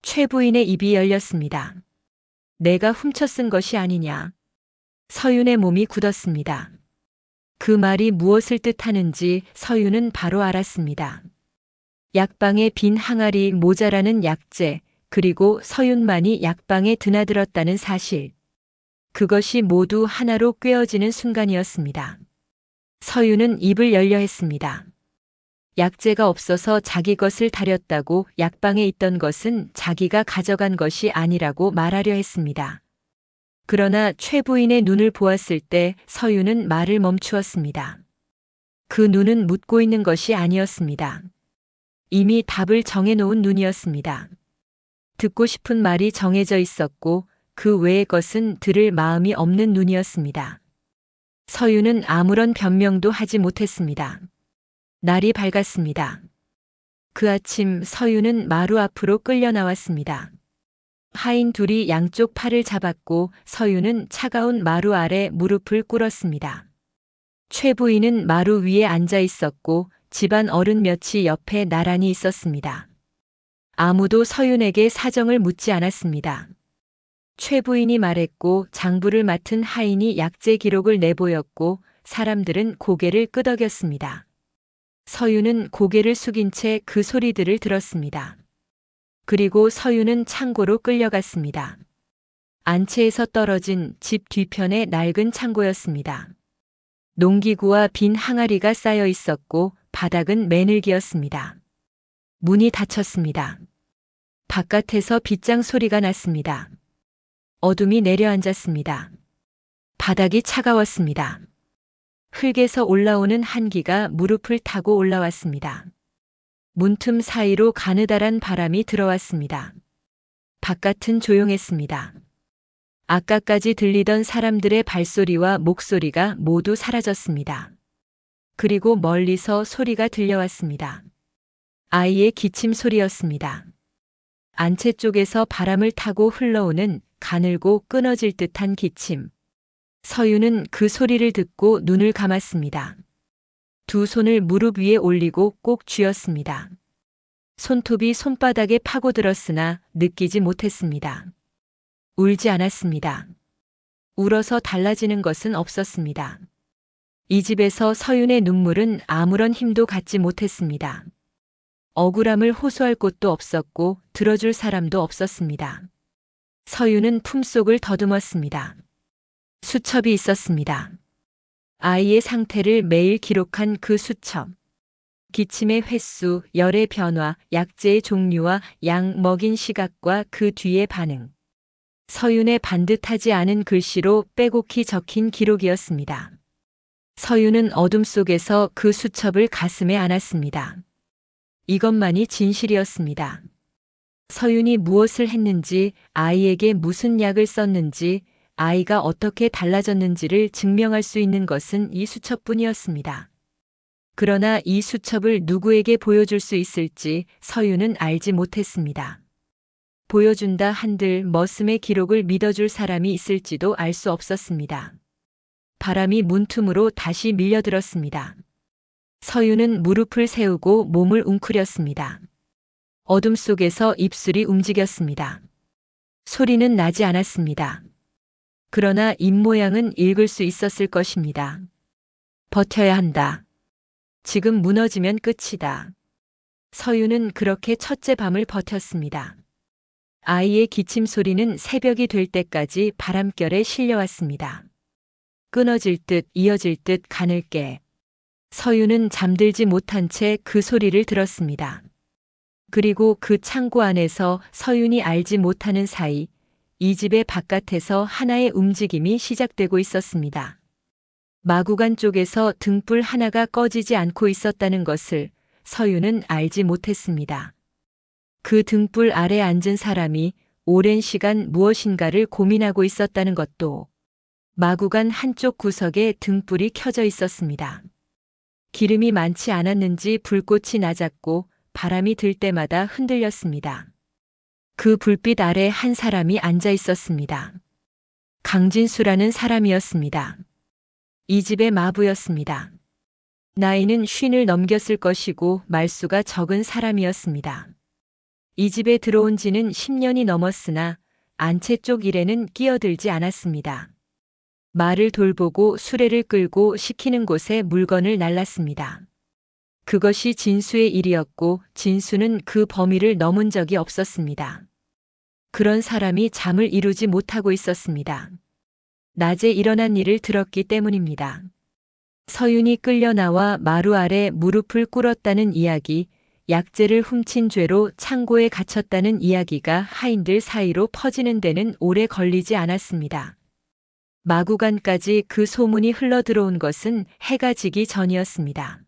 최 부인의 입이 열렸습니다. 내가 훔쳐 쓴 것이 아니냐. 서윤의 몸이 굳었습니다. 그 말이 무엇을 뜻하는지 서윤은 바로 알았습니다. 약방에 빈 항아리 모자라는 약재, 그리고 서윤만이 약방에 드나들었다는 사실. 그것이 모두 하나로 꿰어지는 순간이었습니다. 서윤은 입을 열려 했습니다. 약재가 없어서 자기 것을 다렸다고 약방에 있던 것은 자기가 가져간 것이 아니라고 말하려 했습니다. 그러나 최 부인의 눈을 보았을 때 서윤은 말을 멈추었습니다. 그 눈은 묻고 있는 것이 아니었습니다. 이미 답을 정해놓은 눈이었습니다. 듣고 싶은 말이 정해져 있었고 그 외의 것은 들을 마음이 없는 눈이었습니다. 서윤은 아무런 변명도 하지 못했습니다. 날이 밝았습니다. 그 아침 서윤은 마루 앞으로 끌려 나왔습니다. 하인 둘이 양쪽 팔을 잡았고 서윤은 차가운 마루 아래 무릎을 꿇었습니다. 최 부인은 마루 위에 앉아 있었고 집안 어른 몇이 옆에 나란히 있었습니다. 아무도 서윤에게 사정을 묻지 않았습니다. 최 부인이 말했고 장부를 맡은 하인이 약재 기록을 내보였고 사람들은 고개를 끄덕였습니다. 서윤은 고개를 숙인 채 그 소리들을 들었습니다. 그리고 서윤은 창고로 끌려갔습니다. 안채에서 떨어진 집 뒤편의 낡은 창고였습니다. 농기구와 빈 항아리가 쌓여 있었고 바닥은 매늘기였습니다. 문이 닫혔습니다. 바깥에서 빗장 소리가 났습니다. 어둠이 내려앉았습니다. 바닥이 차가웠습니다. 흙에서 올라오는 한기가 무릎을 타고 올라왔습니다. 문틈 사이로 가느다란 바람이 들어왔습니다. 바깥은 조용했습니다. 아까까지 들리던 사람들의 발소리와 목소리가 모두 사라졌습니다. 그리고 멀리서 소리가 들려왔습니다. 아이의 기침 소리였습니다. 안채 쪽에서 바람을 타고 흘러오는 가늘고 끊어질 듯한 기침. 서윤은 그 소리를 듣고 눈을 감았습니다. 두 손을 무릎 위에 올리고 꼭 쥐었습니다. 손톱이 손바닥에 파고들었으나 느끼지 못했습니다. 울지 않았습니다. 울어서 달라지는 것은 없었습니다. 이 집에서 서윤의 눈물은 아무런 힘도 갖지 못했습니다. 억울함을 호소할 곳도 없었고 들어줄 사람도 없었습니다. 서윤은 품속을 더듬었습니다. 수첩이 있었습니다. 아이의 상태를 매일 기록한 그 수첩. 기침의 횟수, 열의 변화, 약재의 종류와 약 먹인 시각과 그 뒤의 반응. 서윤의 반듯하지 않은 글씨로 빼곡히 적힌 기록이었습니다. 서윤은 어둠 속에서 그 수첩을 가슴에 안았습니다. 이것만이 진실이었습니다. 서윤이 무엇을 했는지, 아이에게 무슨 약을 썼는지, 아이가 어떻게 달라졌는지를 증명할 수 있는 것은 이 수첩뿐이었습니다. 그러나 이 수첩을 누구에게 보여줄 수 있을지 서윤은 알지 못했습니다. 보여준다 한들 머슴의 기록을 믿어줄 사람이 있을지도 알 수 없었습니다. 바람이 문틈으로 다시 밀려들었습니다. 서윤은 무릎을 세우고 몸을 웅크렸습니다. 어둠 속에서 입술이 움직였습니다. 소리는 나지 않았습니다. 그러나 입모양은 읽을 수 있었을 것입니다. 버텨야 한다. 지금 무너지면 끝이다. 서윤은 그렇게 첫째 밤을 버텼습니다. 아이의 기침 소리는 새벽이 될 때까지 바람결에 실려왔습니다. 끊어질 듯 이어질 듯 가늘게. 서윤은 잠들지 못한 채 그 소리를 들었습니다. 그리고 그 창고 안에서 서윤이 알지 못하는 사이 이 집의 바깥에서 하나의 움직임이 시작되고 있었습니다. 마구간 쪽에서 등불 하나가 꺼지지 않고 있었다는 것을 서윤은 알지 못했습니다. 그 등불 아래 앉은 사람이 오랜 시간 무엇인가를 고민하고 있었다는 것도 마구간 한쪽 구석에 등불이 켜져 있었습니다. 기름이 많지 않았는지 불꽃이 낮았고 바람이 들 때마다 흔들렸습니다. 그 불빛 아래 한 사람이 앉아 있었습니다. 강진수라는 사람이었습니다. 이 집의 마부였습니다. 나이는 50을 넘겼을 것이고 말수가 적은 사람이었습니다. 이 집에 들어온 지는 10년이 넘었으나 안채 쪽 일에는 끼어들지 않았습니다. 말을 돌보고 수레를 끌고 시키는 곳에 물건을 날랐습니다. 그것이 진수의 일이었고 진수는 그 범위를 넘은 적이 없었습니다. 그런 사람이 잠을 이루지 못하고 있었습니다. 낮에 일어난 일을 들었기 때문입니다. 서윤이 끌려 나와 마루 아래 무릎을 꿇었다는 이야기, 약재를 훔친 죄로 창고에 갇혔다는 이야기가 하인들 사이로 퍼지는 데는 오래 걸리지 않았습니다. 마구간까지 그 소문이 흘러 들어온 것은 해가 지기 전이었습니다.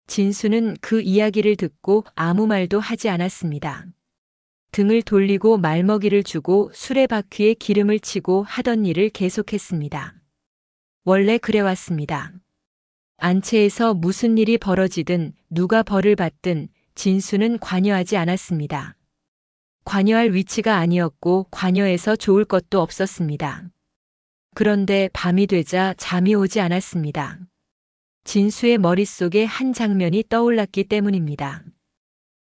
진수는 그 이야기를 듣고 아무 말도 하지 않았습니다. 등을 돌리고 말먹이를 주고 수레바퀴에 기름을 치고 하던 일을 계속했습니다. 원래 그래왔습니다. 안채에서 무슨 일이 벌어지든 누가 벌을 받든 진수는 관여하지 않았습니다. 관여할 위치가 아니었고 관여해서 좋을 것도 없었습니다. 그런데 밤이 되자 잠이 오지 않았습니다. 진수의 머릿속에 한 장면이 떠올랐기 때문입니다.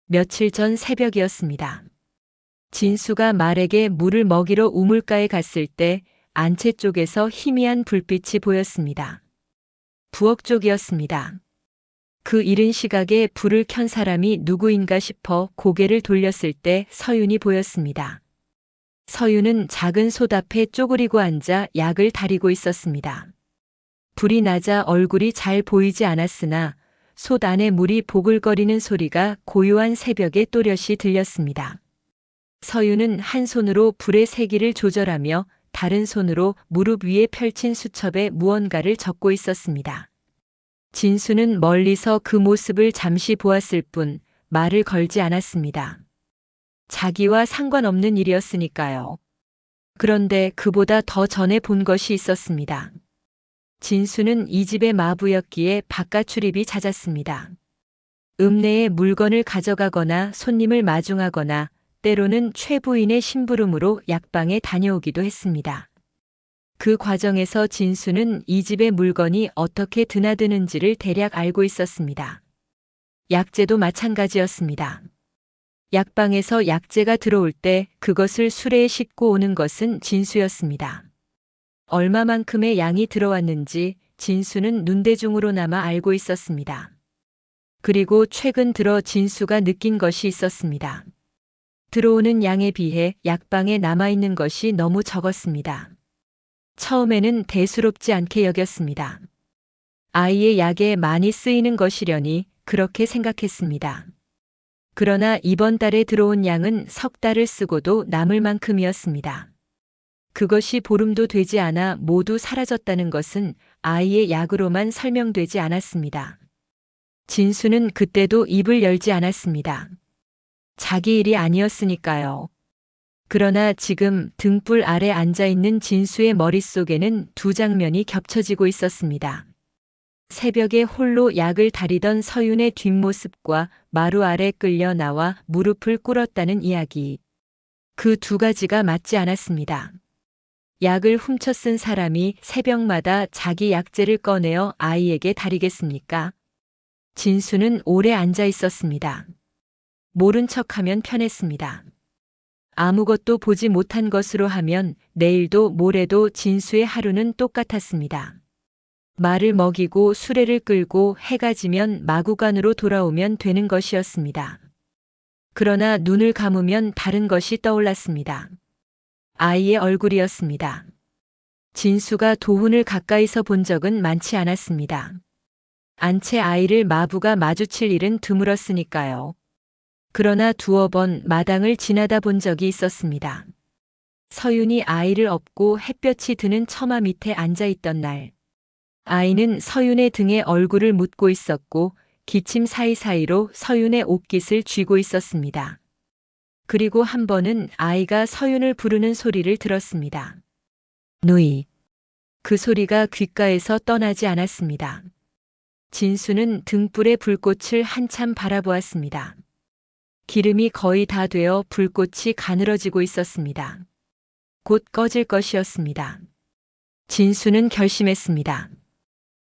며칠 전 새벽이었습니다. 진수가 말에게 물을 먹이러 우물가에 갔을 때 안채 쪽에서 희미한 불빛이 보였습니다. 부엌 쪽이었습니다. 그 이른 시각에 불을 켠 사람이 누구인가 싶어 고개를 돌렸을 때 서윤이 보였습니다. 서윤은 작은 솥 앞에 쪼그리고 앉아 약을 다리고 있었습니다. 불이 낮아 얼굴이 잘 보이지 않았으나 솥 안에 물이 보글거리는 소리가 고요한 새벽에 또렷이 들렸습니다. 서윤은 한 손으로 불의 세기를 조절하며 다른 손으로 무릎 위에 펼친 수첩에 무언가를 적고 있었습니다. 진수는 멀리서 그 모습을 잠시 보았을 뿐 말을 걸지 않았습니다. 자기와 상관없는 일이었으니까요. 그런데 그보다 더 전에 본 것이 있었습니다. 진수는 이 집의 마부였기에 바깥 출입이 잦았습니다. 읍내에 물건을 가져가거나 손님을 마중하거나 때로는 최 부인의 심부름으로 약방에 다녀오기도 했습니다. 그 과정에서 진수는 이 집의 물건이 어떻게 드나드는지를 대략 알고 있었습니다. 약재도 마찬가지였습니다. 약방에서 약재가 들어올 때 그것을 수레에 싣고 오는 것은 진수였습니다. 얼마만큼의 양이 들어왔는지 진수는 눈대중으로나마 알고 있었습니다. 그리고 최근 들어 진수가 느낀 것이 있었습니다. 들어오는 양에 비해 약방에 남아있는 것이 너무 적었습니다. 처음에는 대수롭지 않게 여겼습니다. 아이의 약에 많이 쓰이는 것이려니 그렇게 생각했습니다. 그러나 이번 달에 들어온 양은 석 달을 쓰고도 남을 만큼이었습니다. 그것이 보름도 되지 않아 모두 사라졌다는 것은 아이의 약으로만 설명되지 않았습니다. 진수는 그때도 입을 열지 않았습니다. 자기 일이 아니었으니까요. 그러나 지금 등불 아래 앉아있는 진수의 머릿속에는 두 장면이 겹쳐지고 있었습니다. 새벽에 홀로 약을 다리던 서윤의 뒷모습과 마루 아래 끌려 나와 무릎을 꿇었다는 이야기. 그 두 가지가 맞지 않았습니다. 약을 훔쳐 쓴 사람이 새벽마다 자기 약재를 꺼내어 아이에게 다리겠습니까? 진수는 오래 앉아 있었습니다. 모른 척하면 편했습니다. 아무것도 보지 못한 것으로 하면 내일도 모레도 진수의 하루는 똑같았습니다. 말을 먹이고 수레를 끌고 해가 지면 마구간으로 돌아오면 되는 것이었습니다. 그러나 눈을 감으면 다른 것이 떠올랐습니다. 아이의 얼굴이었습니다. 진수가 도훈을 가까이서 본 적은 많지 않았습니다. 안채 아이를 마부가 마주칠 일은 드물었으니까요. 그러나 두어 번 마당을 지나다 본 적이 있었습니다. 서윤이 아이를 업고 햇볕이 드는 처마 밑에 앉아 있던 날. 아이는 서윤의 등에 얼굴을 묻고 있었고 기침 사이사이로 서윤의 옷깃을 쥐고 있었습니다. 그리고 한 번은 아이가 서윤을 부르는 소리를 들었습니다. 누이. 그 소리가 귓가에서 떠나지 않았습니다. 진수는 등불의 불꽃을 한참 바라보았습니다. 기름이 거의 다 되어 불꽃이 가늘어지고 있었습니다. 곧 꺼질 것이었습니다. 진수는 결심했습니다.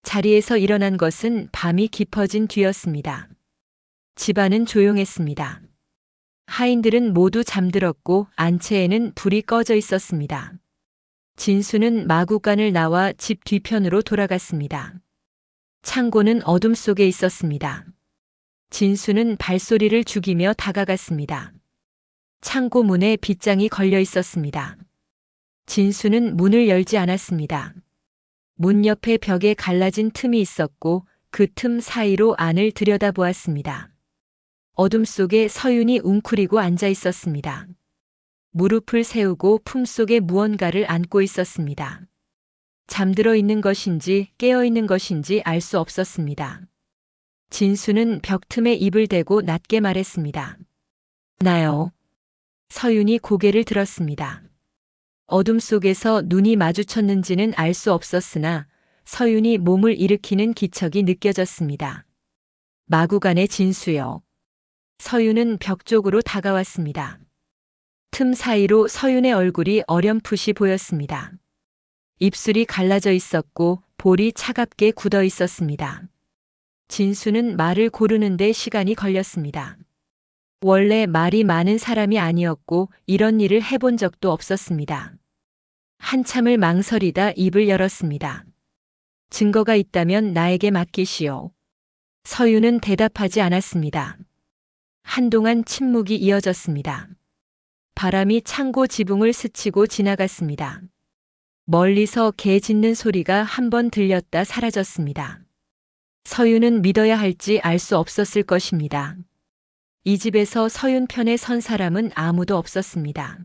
자리에서 일어난 것은 밤이 깊어진 뒤였습니다. 집안은 조용했습니다. 하인들은 모두 잠들었고 안채에는 불이 꺼져 있었습니다. 진수는 마구간을 나와 집 뒤편으로 돌아갔습니다. 창고는 어둠 속에 있었습니다. 진수는 발소리를 죽이며 다가갔습니다. 창고 문에 빗장이 걸려 있었습니다. 진수는 문을 열지 않았습니다. 문 옆에 벽에 갈라진 틈이 있었고 그 틈 사이로 안을 들여다보았습니다. 어둠 속에 서윤이 웅크리고 앉아 있었습니다. 무릎을 세우고 품속에 무언가를 안고 있었습니다. 잠들어 있는 것인지 깨어 있는 것인지 알 수 없었습니다. 진수는 벽 틈에 입을 대고 낮게 말했습니다. 나요. 서윤이 고개를 들었습니다. 어둠 속에서 눈이 마주쳤는지는 알 수 없었으나 서윤이 몸을 일으키는 기척이 느껴졌습니다. 마구간의 진수요. 서윤은 벽 쪽으로 다가왔습니다. 틈 사이로 서윤의 얼굴이 어렴풋이 보였습니다. 입술이 갈라져 있었고 볼이 차갑게 굳어 있었습니다. 진수는 말을 고르는데 시간이 걸렸습니다. 원래 말이 많은 사람이 아니었고 이런 일을 해본 적도 없었습니다. 한참을 망설이다 입을 열었습니다. 증거가 있다면 나에게 맡기시오. 서윤은 대답하지 않았습니다. 한동안 침묵이 이어졌습니다. 바람이 창고 지붕을 스치고 지나갔습니다. 멀리서 개 짖는 소리가 한 번 들렸다 사라졌습니다. 서윤은 믿어야 할지 알 수 없었을 것입니다. 이 집에서 서윤 편에 선 사람은 아무도 없었습니다.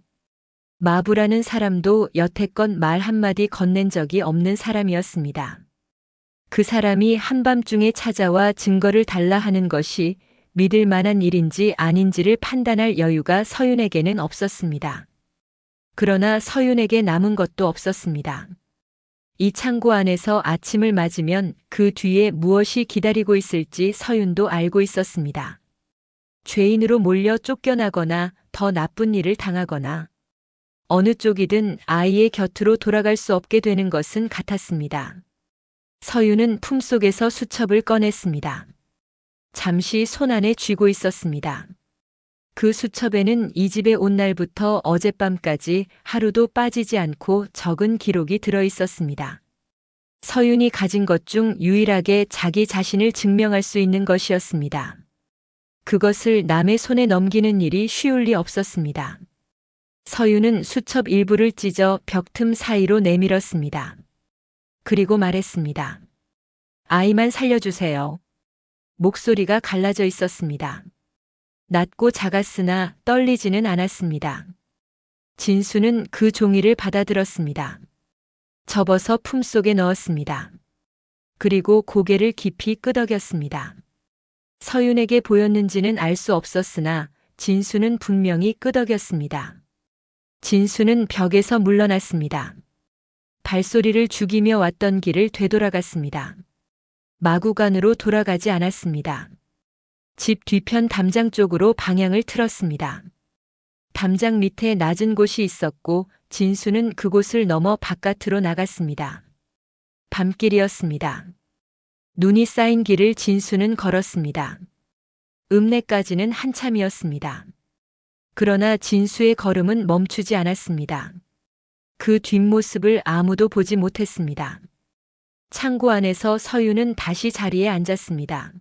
마부라는 사람도 여태껏 말 한마디 건넨 적이 없는 사람이었습니다. 그 사람이 한밤중에 찾아와 증거를 달라 하는 것이 믿을 만한 일인지 아닌지를 판단할 여유가 서윤에게는 없었습니다. 그러나 서윤에게 남은 것도 없었습니다. 이 창고 안에서 아침을 맞으면 그 뒤에 무엇이 기다리고 있을지 서윤도 알고 있었습니다. 죄인으로 몰려 쫓겨나거나 더 나쁜 일을 당하거나 어느 쪽이든 아이의 곁으로 돌아갈 수 없게 되는 것은 같았습니다. 서윤은 품속에서 수첩을 꺼냈습니다. 잠시 손 안에 쥐고 있었습니다. 그 수첩에는 이 집에 온 날부터 어젯밤까지 하루도 빠지지 않고 적은 기록이 들어 있었습니다. 서윤이 가진 것 중 유일하게 자기 자신을 증명할 수 있는 것이었습니다. 그것을 남의 손에 넘기는 일이 쉬울 리 없었습니다. 서윤은 수첩 일부를 찢어 벽틈 사이로 내밀었습니다. 그리고 말했습니다. 아이만 살려주세요. 목소리가 갈라져 있었습니다. 낮고 작았으나 떨리지는 않았습니다. 진수는 그 종이를 받아들었습니다. 접어서 품속에 넣었습니다. 그리고 고개를 깊이 끄덕였습니다. 서윤에게 보였는지는 알 수 없었으나 진수는 분명히 끄덕였습니다. 진수는 벽에서 물러났습니다. 발소리를 죽이며 왔던 길을 되돌아갔습니다. 마구간으로 돌아가지 않았습니다. 집 뒤편 담장 쪽으로 방향을 틀었습니다. 담장 밑에 낮은 곳이 있었고 진수는 그곳을 넘어 바깥으로 나갔습니다. 밤길이었습니다. 눈이 쌓인 길을 진수는 걸었습니다. 읍내까지는 한참이었습니다. 그러나 진수의 걸음은 멈추지 않았습니다. 그 뒷모습을 아무도 보지 못했습니다. 창고 안에서 서윤은 다시 자리에 앉았습니다.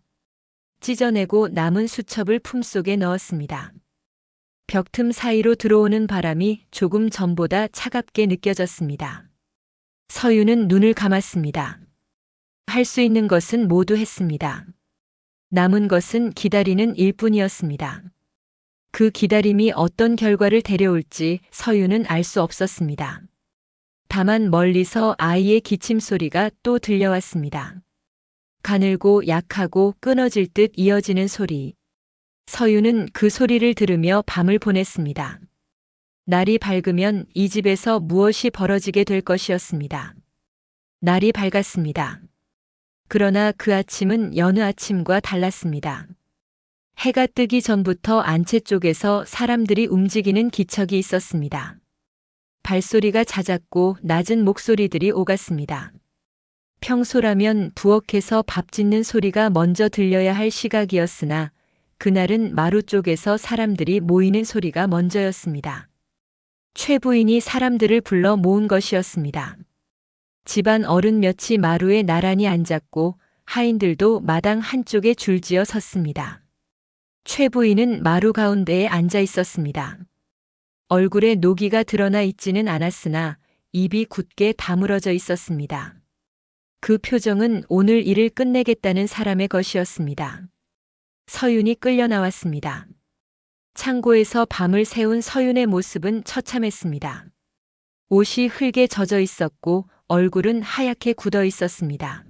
찢어내고 남은 수첩을 품속에 넣었습니다. 벽틈 사이로 들어오는 바람이 조금 전보다 차갑게 느껴졌습니다. 서윤은 눈을 감았습니다. 할 수 있는 것은 모두 했습니다. 남은 것은 기다리는 일뿐이었습니다. 그 기다림이 어떤 결과를 데려올지 서윤은 알 수 없었습니다. 다만 멀리서 아이의 기침 소리가 또 들려왔습니다. 가늘고 약하고 끊어질 듯 이어지는 소리. 서윤은 그 소리를 들으며 밤을 보냈습니다. 날이 밝으면 이 집에서 무엇이 벌어지게 될 것이었습니다. 날이 밝았습니다. 그러나 그 아침은 여느 아침과 달랐습니다. 해가 뜨기 전부터 안채 쪽에서 사람들이 움직이는 기척이 있었습니다. 발소리가 잦았고 낮은 목소리들이 오갔습니다. 평소라면 부엌에서 밥 짓는 소리가 먼저 들려야 할 시각이었으나 그날은 마루 쪽에서 사람들이 모이는 소리가 먼저였습니다. 최 부인이 사람들을 불러 모은 것이었습니다. 집안 어른 몇이 마루에 나란히 앉았고 하인들도 마당 한쪽에 줄지어 섰습니다. 최 부인은 마루 가운데에 앉아 있었습니다. 얼굴에 노기가 드러나 있지는 않았으나 입이 굳게 다물어져 있었습니다. 그 표정은 오늘 일을 끝내겠다는 사람의 것이었습니다. 서윤이 끌려 나왔습니다. 창고에서 밤을 새운 서윤의 모습은 처참했습니다. 옷이 흙에 젖어 있었고 얼굴은 하얗게 굳어 있었습니다.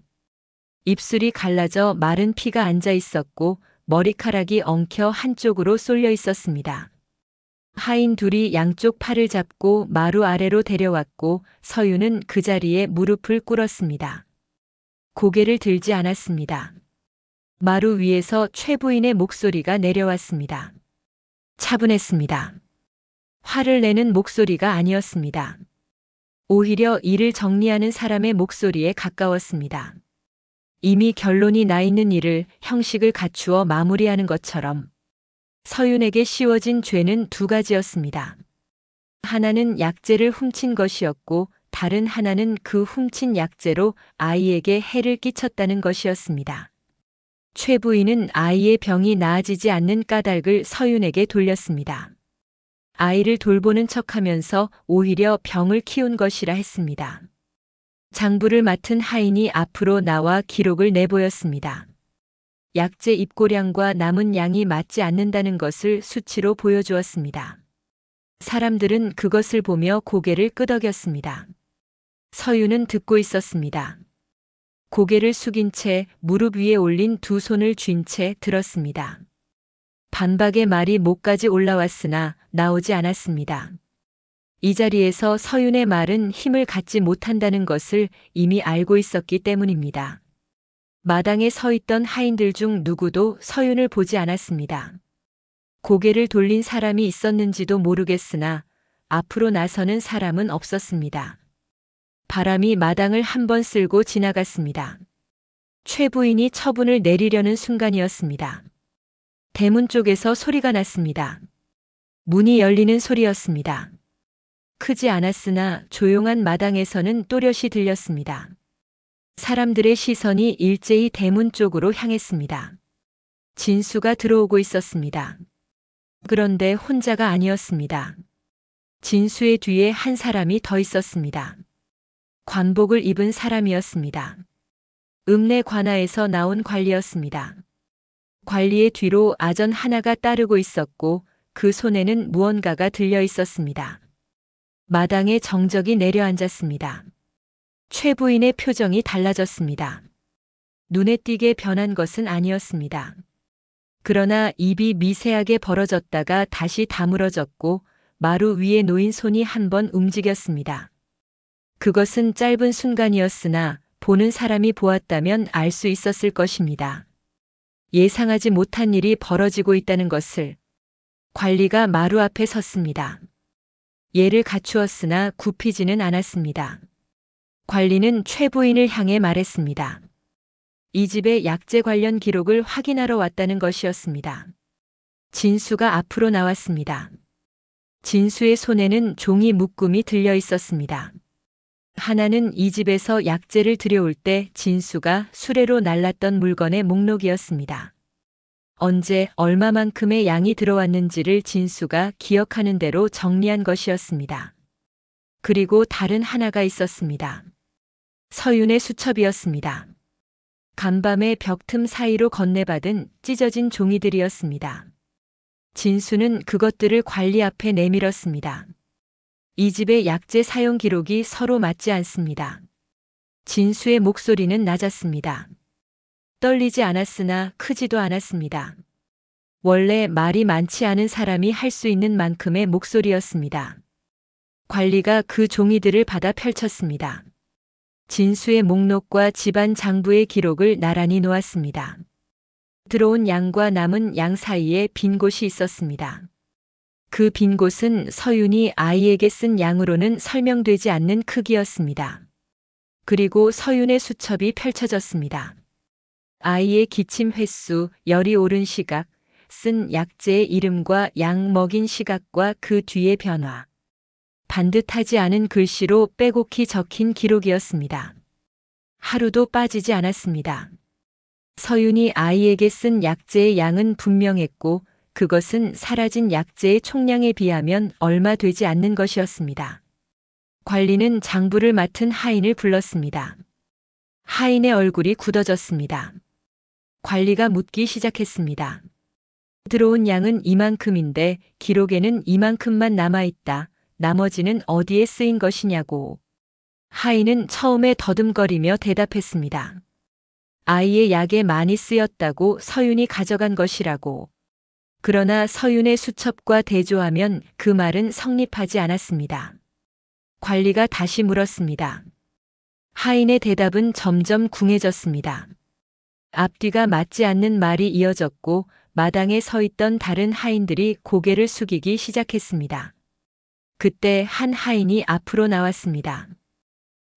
입술이 갈라져 마른 피가 앉아 있었고 머리카락이 엉켜 한쪽으로 쏠려 있었습니다. 하인 둘이 양쪽 팔을 잡고 마루 아래로 데려왔고 서윤은 그 자리에 무릎을 꿇었습니다. 고개를 들지 않았습니다. 마루 위에서 최 부인의 목소리가 내려왔습니다. 차분했습니다. 화를 내는 목소리가 아니었습니다. 오히려 일을 정리하는 사람의 목소리에 가까웠습니다. 이미 결론이 나 있는 일을 형식을 갖추어 마무리하는 것처럼 서윤에게 씌워진 죄는 두 가지였습니다. 하나는 약재를 훔친 것이었고 다른 하나는 그 훔친 약재로 아이에게 해를 끼쳤다는 것이었습니다. 최 부인은 아이의 병이 나아지지 않는 까닭을 서윤에게 돌렸습니다. 아이를 돌보는 척하면서 오히려 병을 키운 것이라 했습니다. 장부를 맡은 하인이 앞으로 나와 기록을 내보였습니다. 약재 입고량과 남은 양이 맞지 않는다는 것을 수치로 보여주었습니다. 사람들은 그것을 보며 고개를 끄덕였습니다. 서윤은 듣고 있었습니다. 고개를 숙인 채 무릎 위에 올린 두 손을 쥔 채 들었습니다. 반박의 말이 목까지 올라왔으나 나오지 않았습니다. 이 자리에서 서윤의 말은 힘을 갖지 못한다는 것을 이미 알고 있었기 때문입니다. 마당에 서 있던 하인들 중 누구도 서윤을 보지 않았습니다. 고개를 돌린 사람이 있었는지도 모르겠으나 앞으로 나서는 사람은 없었습니다. 바람이 마당을 한번 쓸고 지나갔습니다. 최 부인이 처분을 내리려는 순간이었습니다. 대문 쪽에서 소리가 났습니다. 문이 열리는 소리였습니다. 크지 않았으나 조용한 마당에서는 또렷이 들렸습니다. 사람들의 시선이 일제히 대문 쪽으로 향했습니다. 진수가 들어오고 있었습니다. 그런데 혼자가 아니었습니다. 진수의 뒤에 한 사람이 더 있었습니다. 관복을 입은 사람이었습니다. 읍내 관아에서 나온 관리였습니다. 관리의 뒤로 아전 하나가 따르고 있었고 그 손에는 무언가가 들려 있었습니다. 마당에 정적이 내려앉았습니다. 최 부인의 표정이 달라졌습니다. 눈에 띄게 변한 것은 아니었습니다. 그러나 입이 미세하게 벌어졌다가 다시 다물어졌고 마루 위에 놓인 손이 한 번 움직였습니다. 그것은 짧은 순간이었으나 보는 사람이 보았다면 알 수 있었을 것입니다. 예상하지 못한 일이 벌어지고 있다는 것을. 관리가 마루 앞에 섰습니다. 예를 갖추었으나 굽히지는 않았습니다. 관리는 최 부인을 향해 말했습니다. 이 집의 약재 관련 기록을 확인하러 왔다는 것이었습니다. 진수가 앞으로 나왔습니다. 진수의 손에는 종이 묶음이 들려 있었습니다. 하나는 이 집에서 약재를 들여올 때 진수가 수레로 날랐던 물건의 목록이었습니다. 언제 얼마만큼의 양이 들어왔는지를 진수가 기억하는 대로 정리한 것이었습니다. 그리고 다른 하나가 있었습니다. 서윤의 수첩이었습니다. 간밤에 벽틈 사이로 건네받은 찢어진 종이들이었습니다. 진수는 그것들을 관리 앞에 내밀었습니다. 이 집의 약재 사용 기록이 서로 맞지 않습니다. 진수의 목소리는 낮았습니다. 떨리지 않았으나 크지도 않았습니다. 원래 말이 많지 않은 사람이 할 수 있는 만큼의 목소리였습니다. 관리가 그 종이들을 받아 펼쳤습니다. 진수의 목록과 집안 장부의 기록을 나란히 놓았습니다. 들어온 양과 남은 양 사이에 빈 곳이 있었습니다. 그 빈 곳은 서윤이 아이에게 쓴 양으로는 설명되지 않는 크기였습니다. 그리고 서윤의 수첩이 펼쳐졌습니다. 아이의 기침 횟수, 열이 오른 시각, 쓴 약재의 이름과 양 먹인 시각과 그 뒤의 변화. 반듯하지 않은 글씨로 빼곡히 적힌 기록이었습니다. 하루도 빠지지 않았습니다. 서윤이 아이에게 쓴 약재의 양은 분명했고 그것은 사라진 약재의 총량에 비하면 얼마 되지 않는 것이었습니다. 관리는 장부를 맡은 하인을 불렀습니다. 하인의 얼굴이 굳어졌습니다. 관리가 묻기 시작했습니다. 들어온 양은 이만큼인데 기록에는 이만큼만 남아있다. 나머지는 어디에 쓰인 것이냐고. 하인은 처음에 더듬거리며 대답했습니다. 아이의 약에 많이 쓰였다고 서윤이 가져간 것이라고. 그러나 서윤의 수첩과 대조하면 그 말은 성립하지 않았습니다. 관리가 다시 물었습니다. 하인의 대답은 점점 궁해졌습니다. 앞뒤가 맞지 않는 말이 이어졌고 마당에 서 있던 다른 하인들이 고개를 숙이기 시작했습니다. 그때 한 하인이 앞으로 나왔습니다.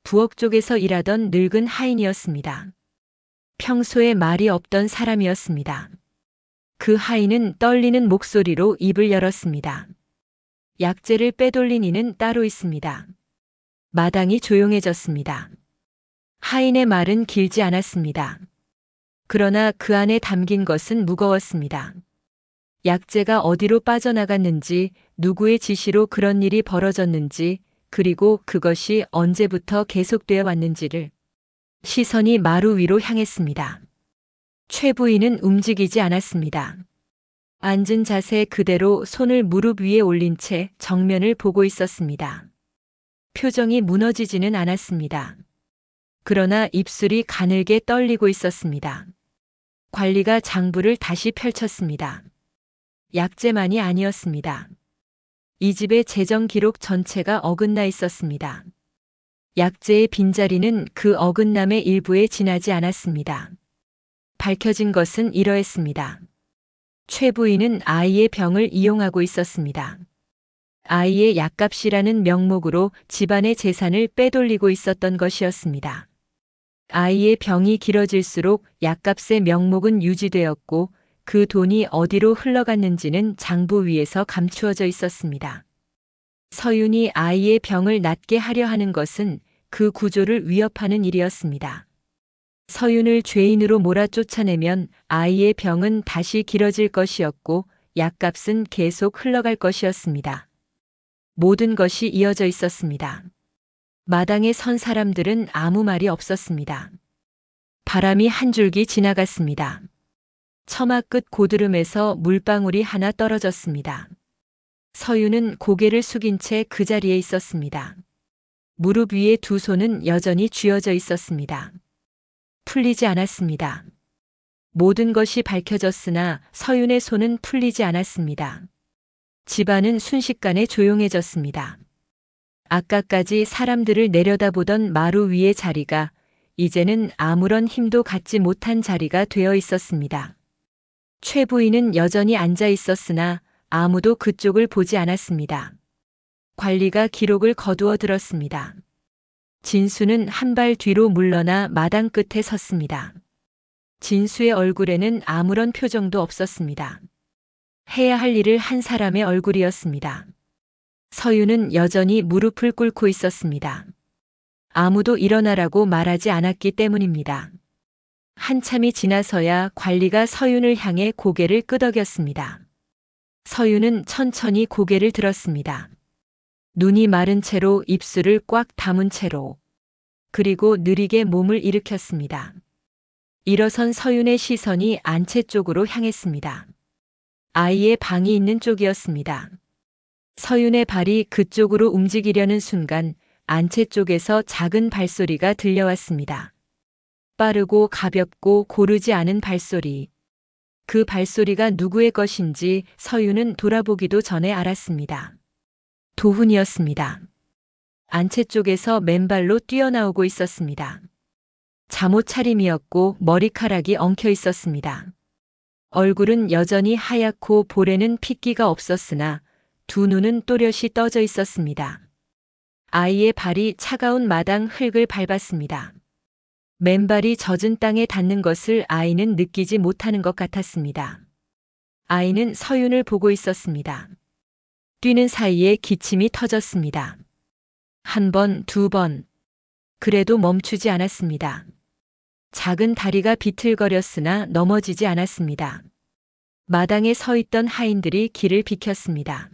부엌 쪽에서 일하던 늙은 하인이었습니다. 평소에 말이 없던 사람이었습니다. 그 하인은 떨리는 목소리로 입을 열었습니다. 약재를 빼돌린 이는 따로 있습니다. 마당이 조용해졌습니다. 하인의 말은 길지 않았습니다. 그러나 그 안에 담긴 것은 무거웠습니다. 약재가 어디로 빠져나갔는지, 누구의 지시로 그런 일이 벌어졌는지, 그리고 그것이 언제부터 계속되어 왔는지를. 시선이 마루 위로 향했습니다. 최 부인은 움직이지 않았습니다. 앉은 자세 그대로 손을 무릎 위에 올린 채 정면을 보고 있었습니다. 표정이 무너지지는 않았습니다. 그러나 입술이 가늘게 떨리고 있었습니다. 관리가 장부를 다시 펼쳤습니다. 약재만이 아니었습니다. 이 집의 재정 기록 전체가 어긋나 있었습니다. 약재의 빈자리는 그 어긋남의 일부에 지나지 않았습니다. 밝혀진 것은 이러했습니다. 최 부인은 아이의 병을 이용하고 있었습니다. 아이의 약값이라는 명목으로 집안의 재산을 빼돌리고 있었던 것이었습니다. 아이의 병이 길어질수록 약값의 명목은 유지되었고 그 돈이 어디로 흘러갔는지는 장부 위에서 감추어져 있었습니다. 서윤이 아이의 병을 낫게 하려 하는 것은 그 구조를 위협하는 일이었습니다. 서윤을 죄인으로 몰아 쫓아내면 아이의 병은 다시 길어질 것이었고 약값은 계속 흘러갈 것이었습니다. 모든 것이 이어져 있었습니다. 마당에 선 사람들은 아무 말이 없었습니다. 바람이 한 줄기 지나갔습니다. 처마 끝 고드름에서 물방울이 하나 떨어졌습니다. 서윤은 고개를 숙인 채 그 자리에 있었습니다. 무릎 위에 두 손은 여전히 쥐어져 있었습니다. 풀리지 않았습니다. 모든 것이 밝혀졌으나 서윤의 손은 풀리지 않았습니다. 집안은 순식간에 조용해졌습니다. 아까까지 사람들을 내려다보던 마루 위의 자리가 이제는 아무런 힘도 갖지 못한 자리가 되어 있었습니다. 최 부인은 여전히 앉아 있었으나 아무도 그쪽을 보지 않았습니다. 관리가 기록을 거두어 들었습니다. 진수는 한 발 뒤로 물러나 마당 끝에 섰습니다. 진수의 얼굴에는 아무런 표정도 없었습니다. 해야 할 일을 한 사람의 얼굴이었습니다. 서윤은 여전히 무릎을 꿇고 있었습니다. 아무도 일어나라고 말하지 않았기 때문입니다. 한참이 지나서야 관리가 서윤을 향해 고개를 끄덕였습니다. 서윤은 천천히 고개를 들었습니다. 눈이 마른 채로 입술을 꽉 다문 채로 그리고 느리게 몸을 일으켰습니다. 일어선 서윤의 시선이 안채 쪽으로 향했습니다. 아이의 방이 있는 쪽이었습니다. 서윤의 발이 그쪽으로 움직이려는 순간 안채 쪽에서 작은 발소리가 들려왔습니다. 빠르고 가볍고 고르지 않은 발소리. 그 발소리가 누구의 것인지 서윤은 돌아보기도 전에 알았습니다. 도훈이었습니다. 안채 쪽에서 맨발로 뛰어나오고 있었습니다. 잠옷 차림이었고 머리카락이 엉켜 있었습니다. 얼굴은 여전히 하얗고 볼에는 핏기가 없었으나 두 눈은 또렷이 떠져 있었습니다. 아이의 발이 차가운 마당 흙을 밟았습니다. 맨발이 젖은 땅에 닿는 것을 아이는 느끼지 못하는 것 같았습니다. 아이는 서윤을 보고 있었습니다. 뛰는 사이에 기침이 터졌습니다. 한 번, 두 번. 그래도 멈추지 않았습니다. 작은 다리가 비틀거렸으나 넘어지지 않았습니다. 마당에 서 있던 하인들이 길을 비켰습니다.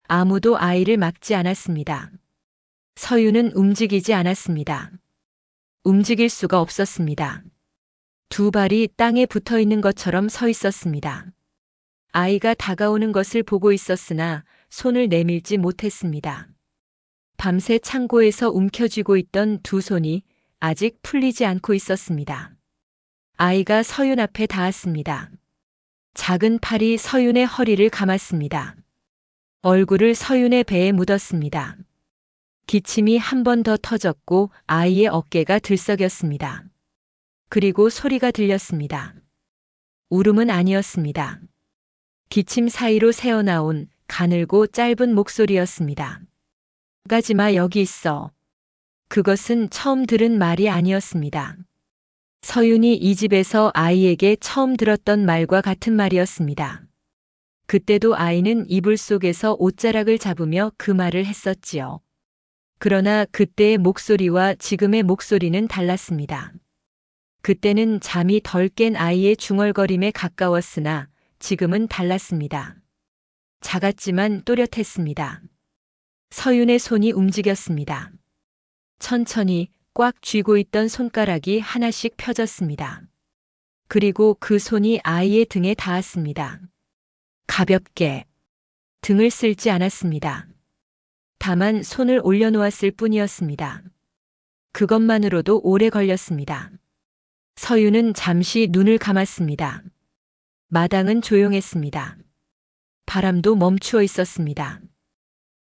아무도 아이를 막지 않았습니다. 서윤은 움직이지 않았습니다. 움직일 수가 없었습니다. 두 발이 땅에 붙어 있는 것처럼 서 있었습니다. 아이가 다가오는 것을 보고 있었으나 손을 내밀지 못했습니다. 밤새 창고에서 움켜쥐고 있던 두 손이 아직 풀리지 않고 있었습니다. 아이가 서윤 앞에 닿았습니다. 작은 팔이 서윤의 허리를 감았습니다. 얼굴을 서윤의 배에 묻었습니다. 기침이 한 번 더 터졌고 아이의 어깨가 들썩였습니다. 그리고 소리가 들렸습니다. 울음은 아니었습니다. 기침 사이로 새어나온 가늘고 짧은 목소리였습니다. 가지마 여기 있어. 그것은 처음 들은 말이 아니었습니다. 서윤이 이 집에서 아이에게 처음 들었던 말과 같은 말이었습니다. 그때도 아이는 이불 속에서 옷자락을 잡으며 그 말을 했었지요. 그러나 그때의 목소리와 지금의 목소리는 달랐습니다. 그때는 잠이 덜 깬 아이의 중얼거림에 가까웠으나 지금은 달랐습니다. 작았지만 또렷했습니다. 서윤의 손이 움직였습니다. 천천히 꽉 쥐고 있던 손가락이 하나씩 펴졌습니다. 그리고 그 손이 아이의 등에 닿았습니다. 가볍게. 등을 쓸지 않았습니다. 다만 손을 올려놓았을 뿐이었습니다. 그것만으로도 오래 걸렸습니다. 서윤은 잠시 눈을 감았습니다. 마당은 조용했습니다. 바람도 멈추어 있었습니다.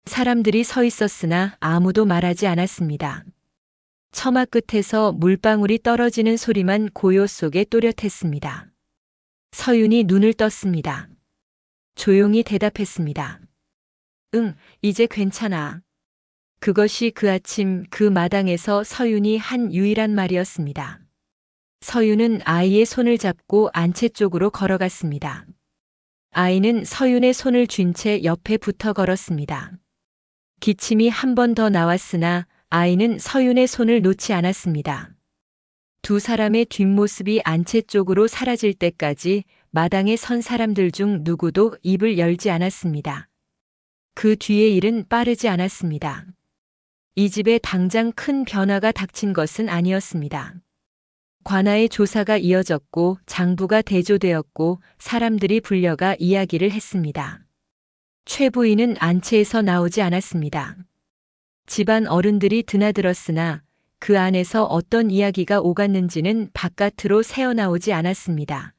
사람들이 서 있었으나 아무도 말하지 않았습니다. 처마 끝에서 물방울이 떨어지는 소리만 고요 속에 또렷했습니다. 서윤이 눈을 떴습니다. 조용히 대답했습니다. 응, 이제 괜찮아. 그것이 그 아침 그 마당에서 서윤이 한 유일한 말이었습니다. 서윤은 아이의 손을 잡고 안채 쪽으로 걸어갔습니다. 아이는 서윤의 손을 쥔 채 옆에 붙어 걸었습니다. 기침이 한 번 더 나왔으나 아이는 서윤의 손을 놓지 않았습니다. 두 사람의 뒷모습이 안채 쪽으로 사라질 때까지 마당에 선 사람들 중 누구도 입을 열지 않았습니다. 그 뒤의 일은 빠르지 않았습니다. 이 집에 당장 큰 변화가 닥친 것은 아니었습니다. 관아의 조사가 이어졌고 장부가 대조되었고 사람들이 불려가 이야기를 했습니다. 최 부인은 안채에서 나오지 않았습니다. 집안 어른들이 드나들었으나 그 안에서 어떤 이야기가 오갔는지는 바깥으로 새어나오지 않았습니다.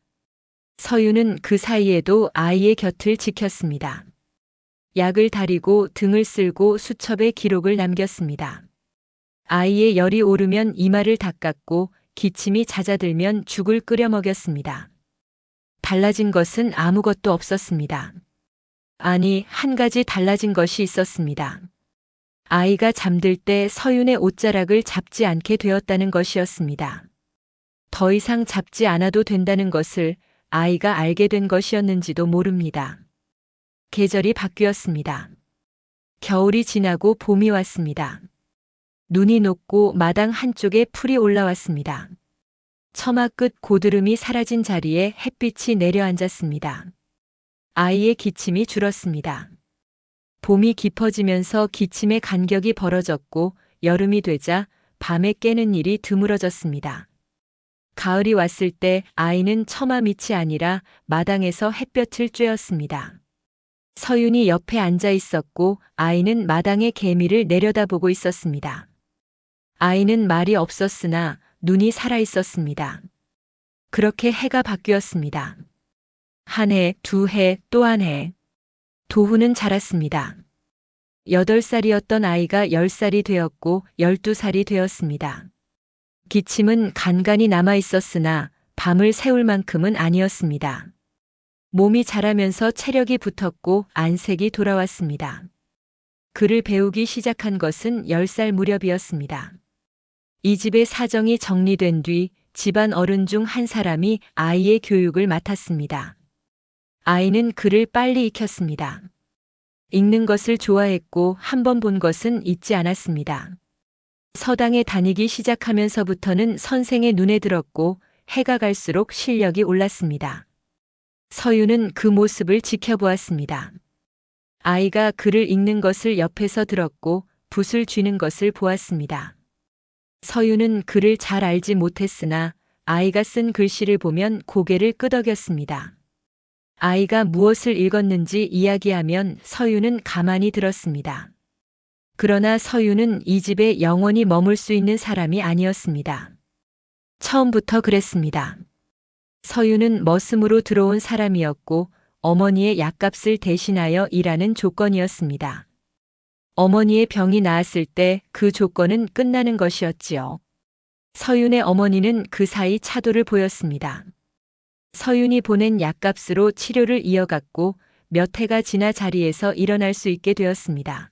서윤은 그 사이에도 아이의 곁을 지켰습니다. 약을 다리고 등을 쓸고 수첩에 기록을 남겼습니다. 아이의 열이 오르면 이마를 닦았고 기침이 잦아들면 죽을 끓여 먹였습니다. 달라진 것은 아무것도 없었습니다. 아니, 한 가지 달라진 것이 있었습니다. 아이가 잠들 때 서윤의 옷자락을 잡지 않게 되었다는 것이었습니다. 더 이상 잡지 않아도 된다는 것을 아이가 알게 된 것이었는지도 모릅니다. 계절이 바뀌었습니다. 겨울이 지나고 봄이 왔습니다. 눈이 녹고 마당 한쪽에 풀이 올라왔습니다. 처마 끝 고드름이 사라진 자리에 햇빛이 내려앉았습니다. 아이의 기침이 줄었습니다. 봄이 깊어지면서 기침의 간격이 벌어졌고 여름이 되자 밤에 깨는 일이 드물어졌습니다. 가을이 왔을 때 아이는 처마 밑이 아니라 마당에서 햇볕을 쬐었습니다. 서윤이 옆에 앉아 있었고 아이는 마당의 개미를 내려다보고 있었습니다. 아이는 말이 없었으나 눈이 살아 있었습니다. 그렇게 해가 바뀌었습니다. 한 해, 두 해, 또 한 해. 도훈은 자랐습니다. 8살이었던 아이가 10살이 되었고 12살이 되었습니다. 기침은 간간히 남아 있었으나 밤을 새울 만큼은 아니었습니다. 몸이 자라면서 체력이 붙었고 안색이 돌아왔습니다. 글을 배우기 시작한 것은 10살 무렵이었습니다. 이 집의 사정이 정리된 뒤 집안 어른 중 한 사람이 아이의 교육을 맡았습니다. 아이는 글을 빨리 익혔습니다. 읽는 것을 좋아했고 한 번 본 것은 잊지 않았습니다. 서당에 다니기 시작하면서부터는 선생의 눈에 들었고 해가 갈수록 실력이 올랐습니다. 서윤은 그 모습을 지켜보았습니다. 아이가 글을 읽는 것을 옆에서 들었고 붓을 쥐는 것을 보았습니다. 서윤은 글을 잘 알지 못했으나 아이가 쓴 글씨를 보면 고개를 끄덕였습니다. 아이가 무엇을 읽었는지 이야기하면 서윤은 가만히 들었습니다. 그러나 서윤은 이 집에 영원히 머물 수 있는 사람이 아니었습니다. 처음부터 그랬습니다. 서윤은 머슴으로 들어온 사람이었고 어머니의 약값을 대신하여 일하는 조건이었습니다. 어머니의 병이 나았을 때 그 조건은 끝나는 것이었지요. 서윤의 어머니는 그 사이 차도를 보였습니다. 서윤이 보낸 약값으로 치료를 이어갔고 몇 해가 지나 자리에서 일어날 수 있게 되었습니다.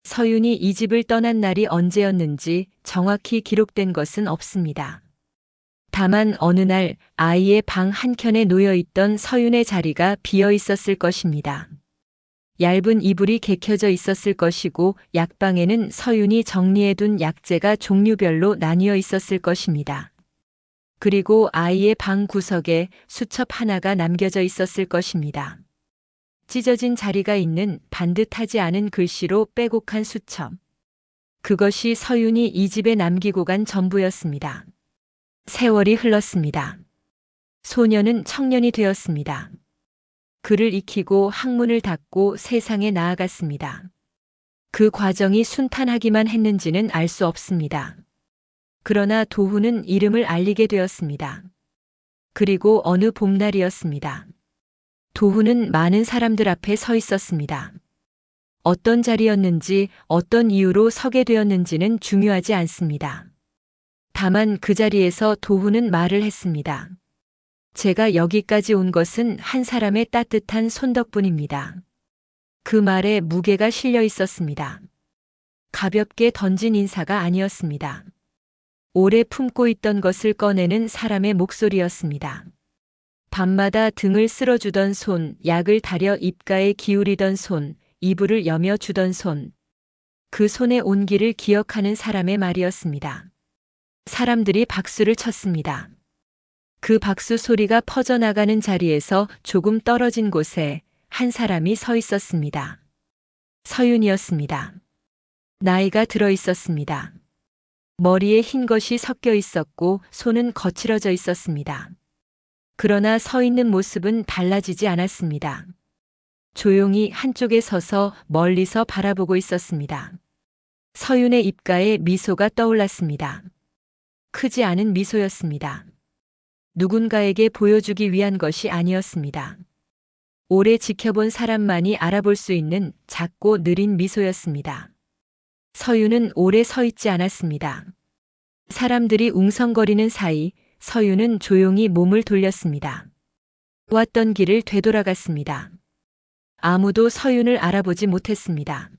서윤이 이 집을 떠난 날이 언제였는지 정확히 기록된 것은 없습니다. 다만 어느 날 아이의 방 한켠에 놓여 있던 서윤의 자리가 비어 있었을 것입니다. 얇은 이불이 개켜져 있었을 것이고 약방에는 서윤이 정리해둔 약재가 종류별로 나뉘어 있었을 것입니다. 그리고 아이의 방 구석에 수첩 하나가 남겨져 있었을 것입니다. 찢어진 자리가 있는 반듯하지 않은 글씨로 빼곡한 수첩. 그것이 서윤이 이 집에 남기고 간 전부였습니다. 세월이 흘렀습니다. 소녀는 청년이 되었습니다. 글을 익히고 학문을 닫고 세상에 나아갔습니다. 그 과정이 순탄하기만 했는지는 알 수 없습니다. 그러나 도훈은 이름을 알리게 되었습니다. 그리고 어느 봄날이었습니다. 도훈은 많은 사람들 앞에 서 있었습니다. 어떤 자리였는지 어떤 이유로 서게 되었는지는 중요하지 않습니다. 다만 그 자리에서 도훈은 말을 했습니다. 제가 여기까지 온 것은 한 사람의 따뜻한 손 덕분입니다. 그 말에 무게가 실려 있었습니다. 가볍게 던진 인사가 아니었습니다. 오래 품고 있던 것을 꺼내는 사람의 목소리였습니다. 밤마다 등을 쓸어주던 손, 약을 다려 입가에 기울이던 손, 이불을 여며 주던 손. 그 손의 온기를 기억하는 사람의 말이었습니다. 사람들이 박수를 쳤습니다. 그 박수 소리가 퍼져나가는 자리에서 조금 떨어진 곳에 한 사람이 서 있었습니다. 서윤이었습니다. 나이가 들어 있었습니다. 머리에 흰 것이 섞여 있었고 손은 거칠어져 있었습니다. 그러나 서 있는 모습은 달라지지 않았습니다. 조용히 한쪽에 서서 멀리서 바라보고 있었습니다. 서윤의 입가에 미소가 떠올랐습니다. 크지 않은 미소였습니다. 누군가에게 보여주기 위한 것이 아니었습니다. 오래 지켜본 사람만이 알아볼 수 있는 작고 느린 미소였습니다. 서윤은 오래 서 있지 않았습니다. 사람들이 웅성거리는 사이 서윤은 조용히 몸을 돌렸습니다. 왔던 길을 되돌아갔습니다. 아무도 서윤을 알아보지 못했습니다.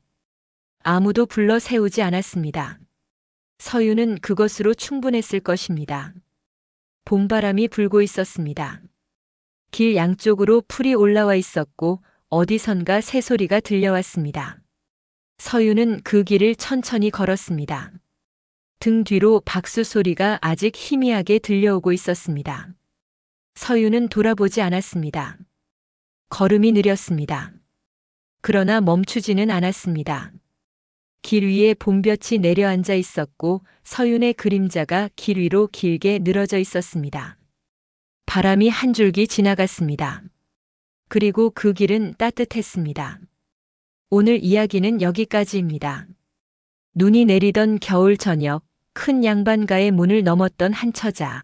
아무도 불러 세우지 않았습니다. 서윤은 그것으로 충분했을 것입니다. 봄바람이 불고 있었습니다. 길 양쪽으로 풀이 올라와 있었고 어디선가 새소리가 들려왔습니다. 서윤은 그 길을 천천히 걸었습니다. 등 뒤로 박수 소리가 아직 희미하게 들려오고 있었습니다. 서윤은 돌아보지 않았습니다. 걸음이 느렸습니다. 그러나 멈추지는 않았습니다. 길 위에 봄볕이 내려앉아 있었고 서윤의 그림자가 길 위로 길게 늘어져 있었습니다. 바람이 한 줄기 지나갔습니다. 그리고 그 길은 따뜻했습니다. 오늘 이야기는 여기까지입니다. 눈이 내리던 겨울 저녁, 큰 양반가의 문을 넘었던 한 처자.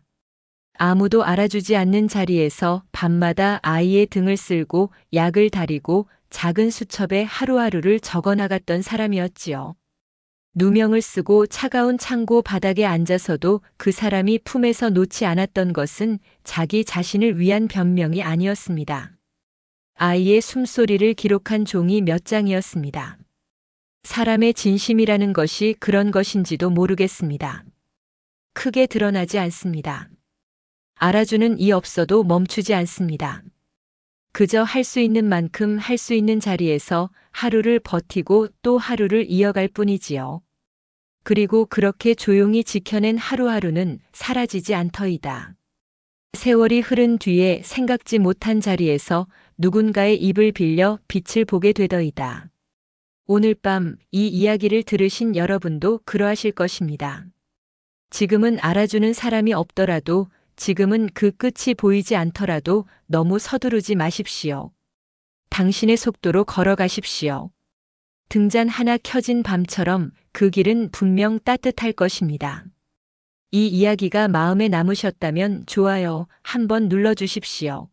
아무도 알아주지 않는 자리에서 밤마다 아이의 등을 쓸고 약을 다리고 작은 수첩에 하루하루를 적어나갔던 사람이었지요. 누명을 쓰고 차가운 창고 바닥에 앉아서도 그 사람이 품에서 놓지 않았던 것은 자기 자신을 위한 변명이 아니었습니다. 아이의 숨소리를 기록한 종이 몇 장이었습니다. 사람의 진심이라는 것이 그런 것인지도 모르겠습니다. 크게 드러나지 않습니다. 알아주는 이 없어도 멈추지 않습니다. 그저 할 수 있는 만큼 할 수 있는 자리에서 하루를 버티고 또 하루를 이어갈 뿐이지요. 그리고 그렇게 조용히 지켜낸 하루하루는 사라지지 않더이다. 세월이 흐른 뒤에 생각지 못한 자리에서 누군가의 입을 빌려 빛을 보게 되더이다. 오늘 밤 이 이야기를 들으신 여러분도 그러하실 것입니다. 지금은 알아주는 사람이 없더라도 지금은 그 끝이 보이지 않더라도 너무 서두르지 마십시오. 당신의 속도로 걸어가십시오. 등잔 하나 켜진 밤처럼 그 길은 분명 따뜻할 것입니다. 이 이야기가 마음에 남으셨다면 좋아요 한번 눌러주십시오.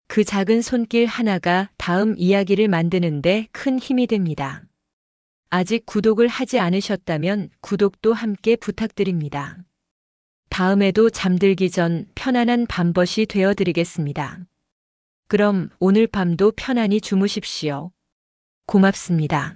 그 작은 손길 하나가 다음 이야기를 만드는데 큰 힘이 됩니다. 아직 구독을 하지 않으셨다면 구독도 함께 부탁드립니다. 다음에도 잠들기 전 편안한 밤벗이 되어드리겠습니다. 그럼 오늘 밤도 편안히 주무십시오. 고맙습니다.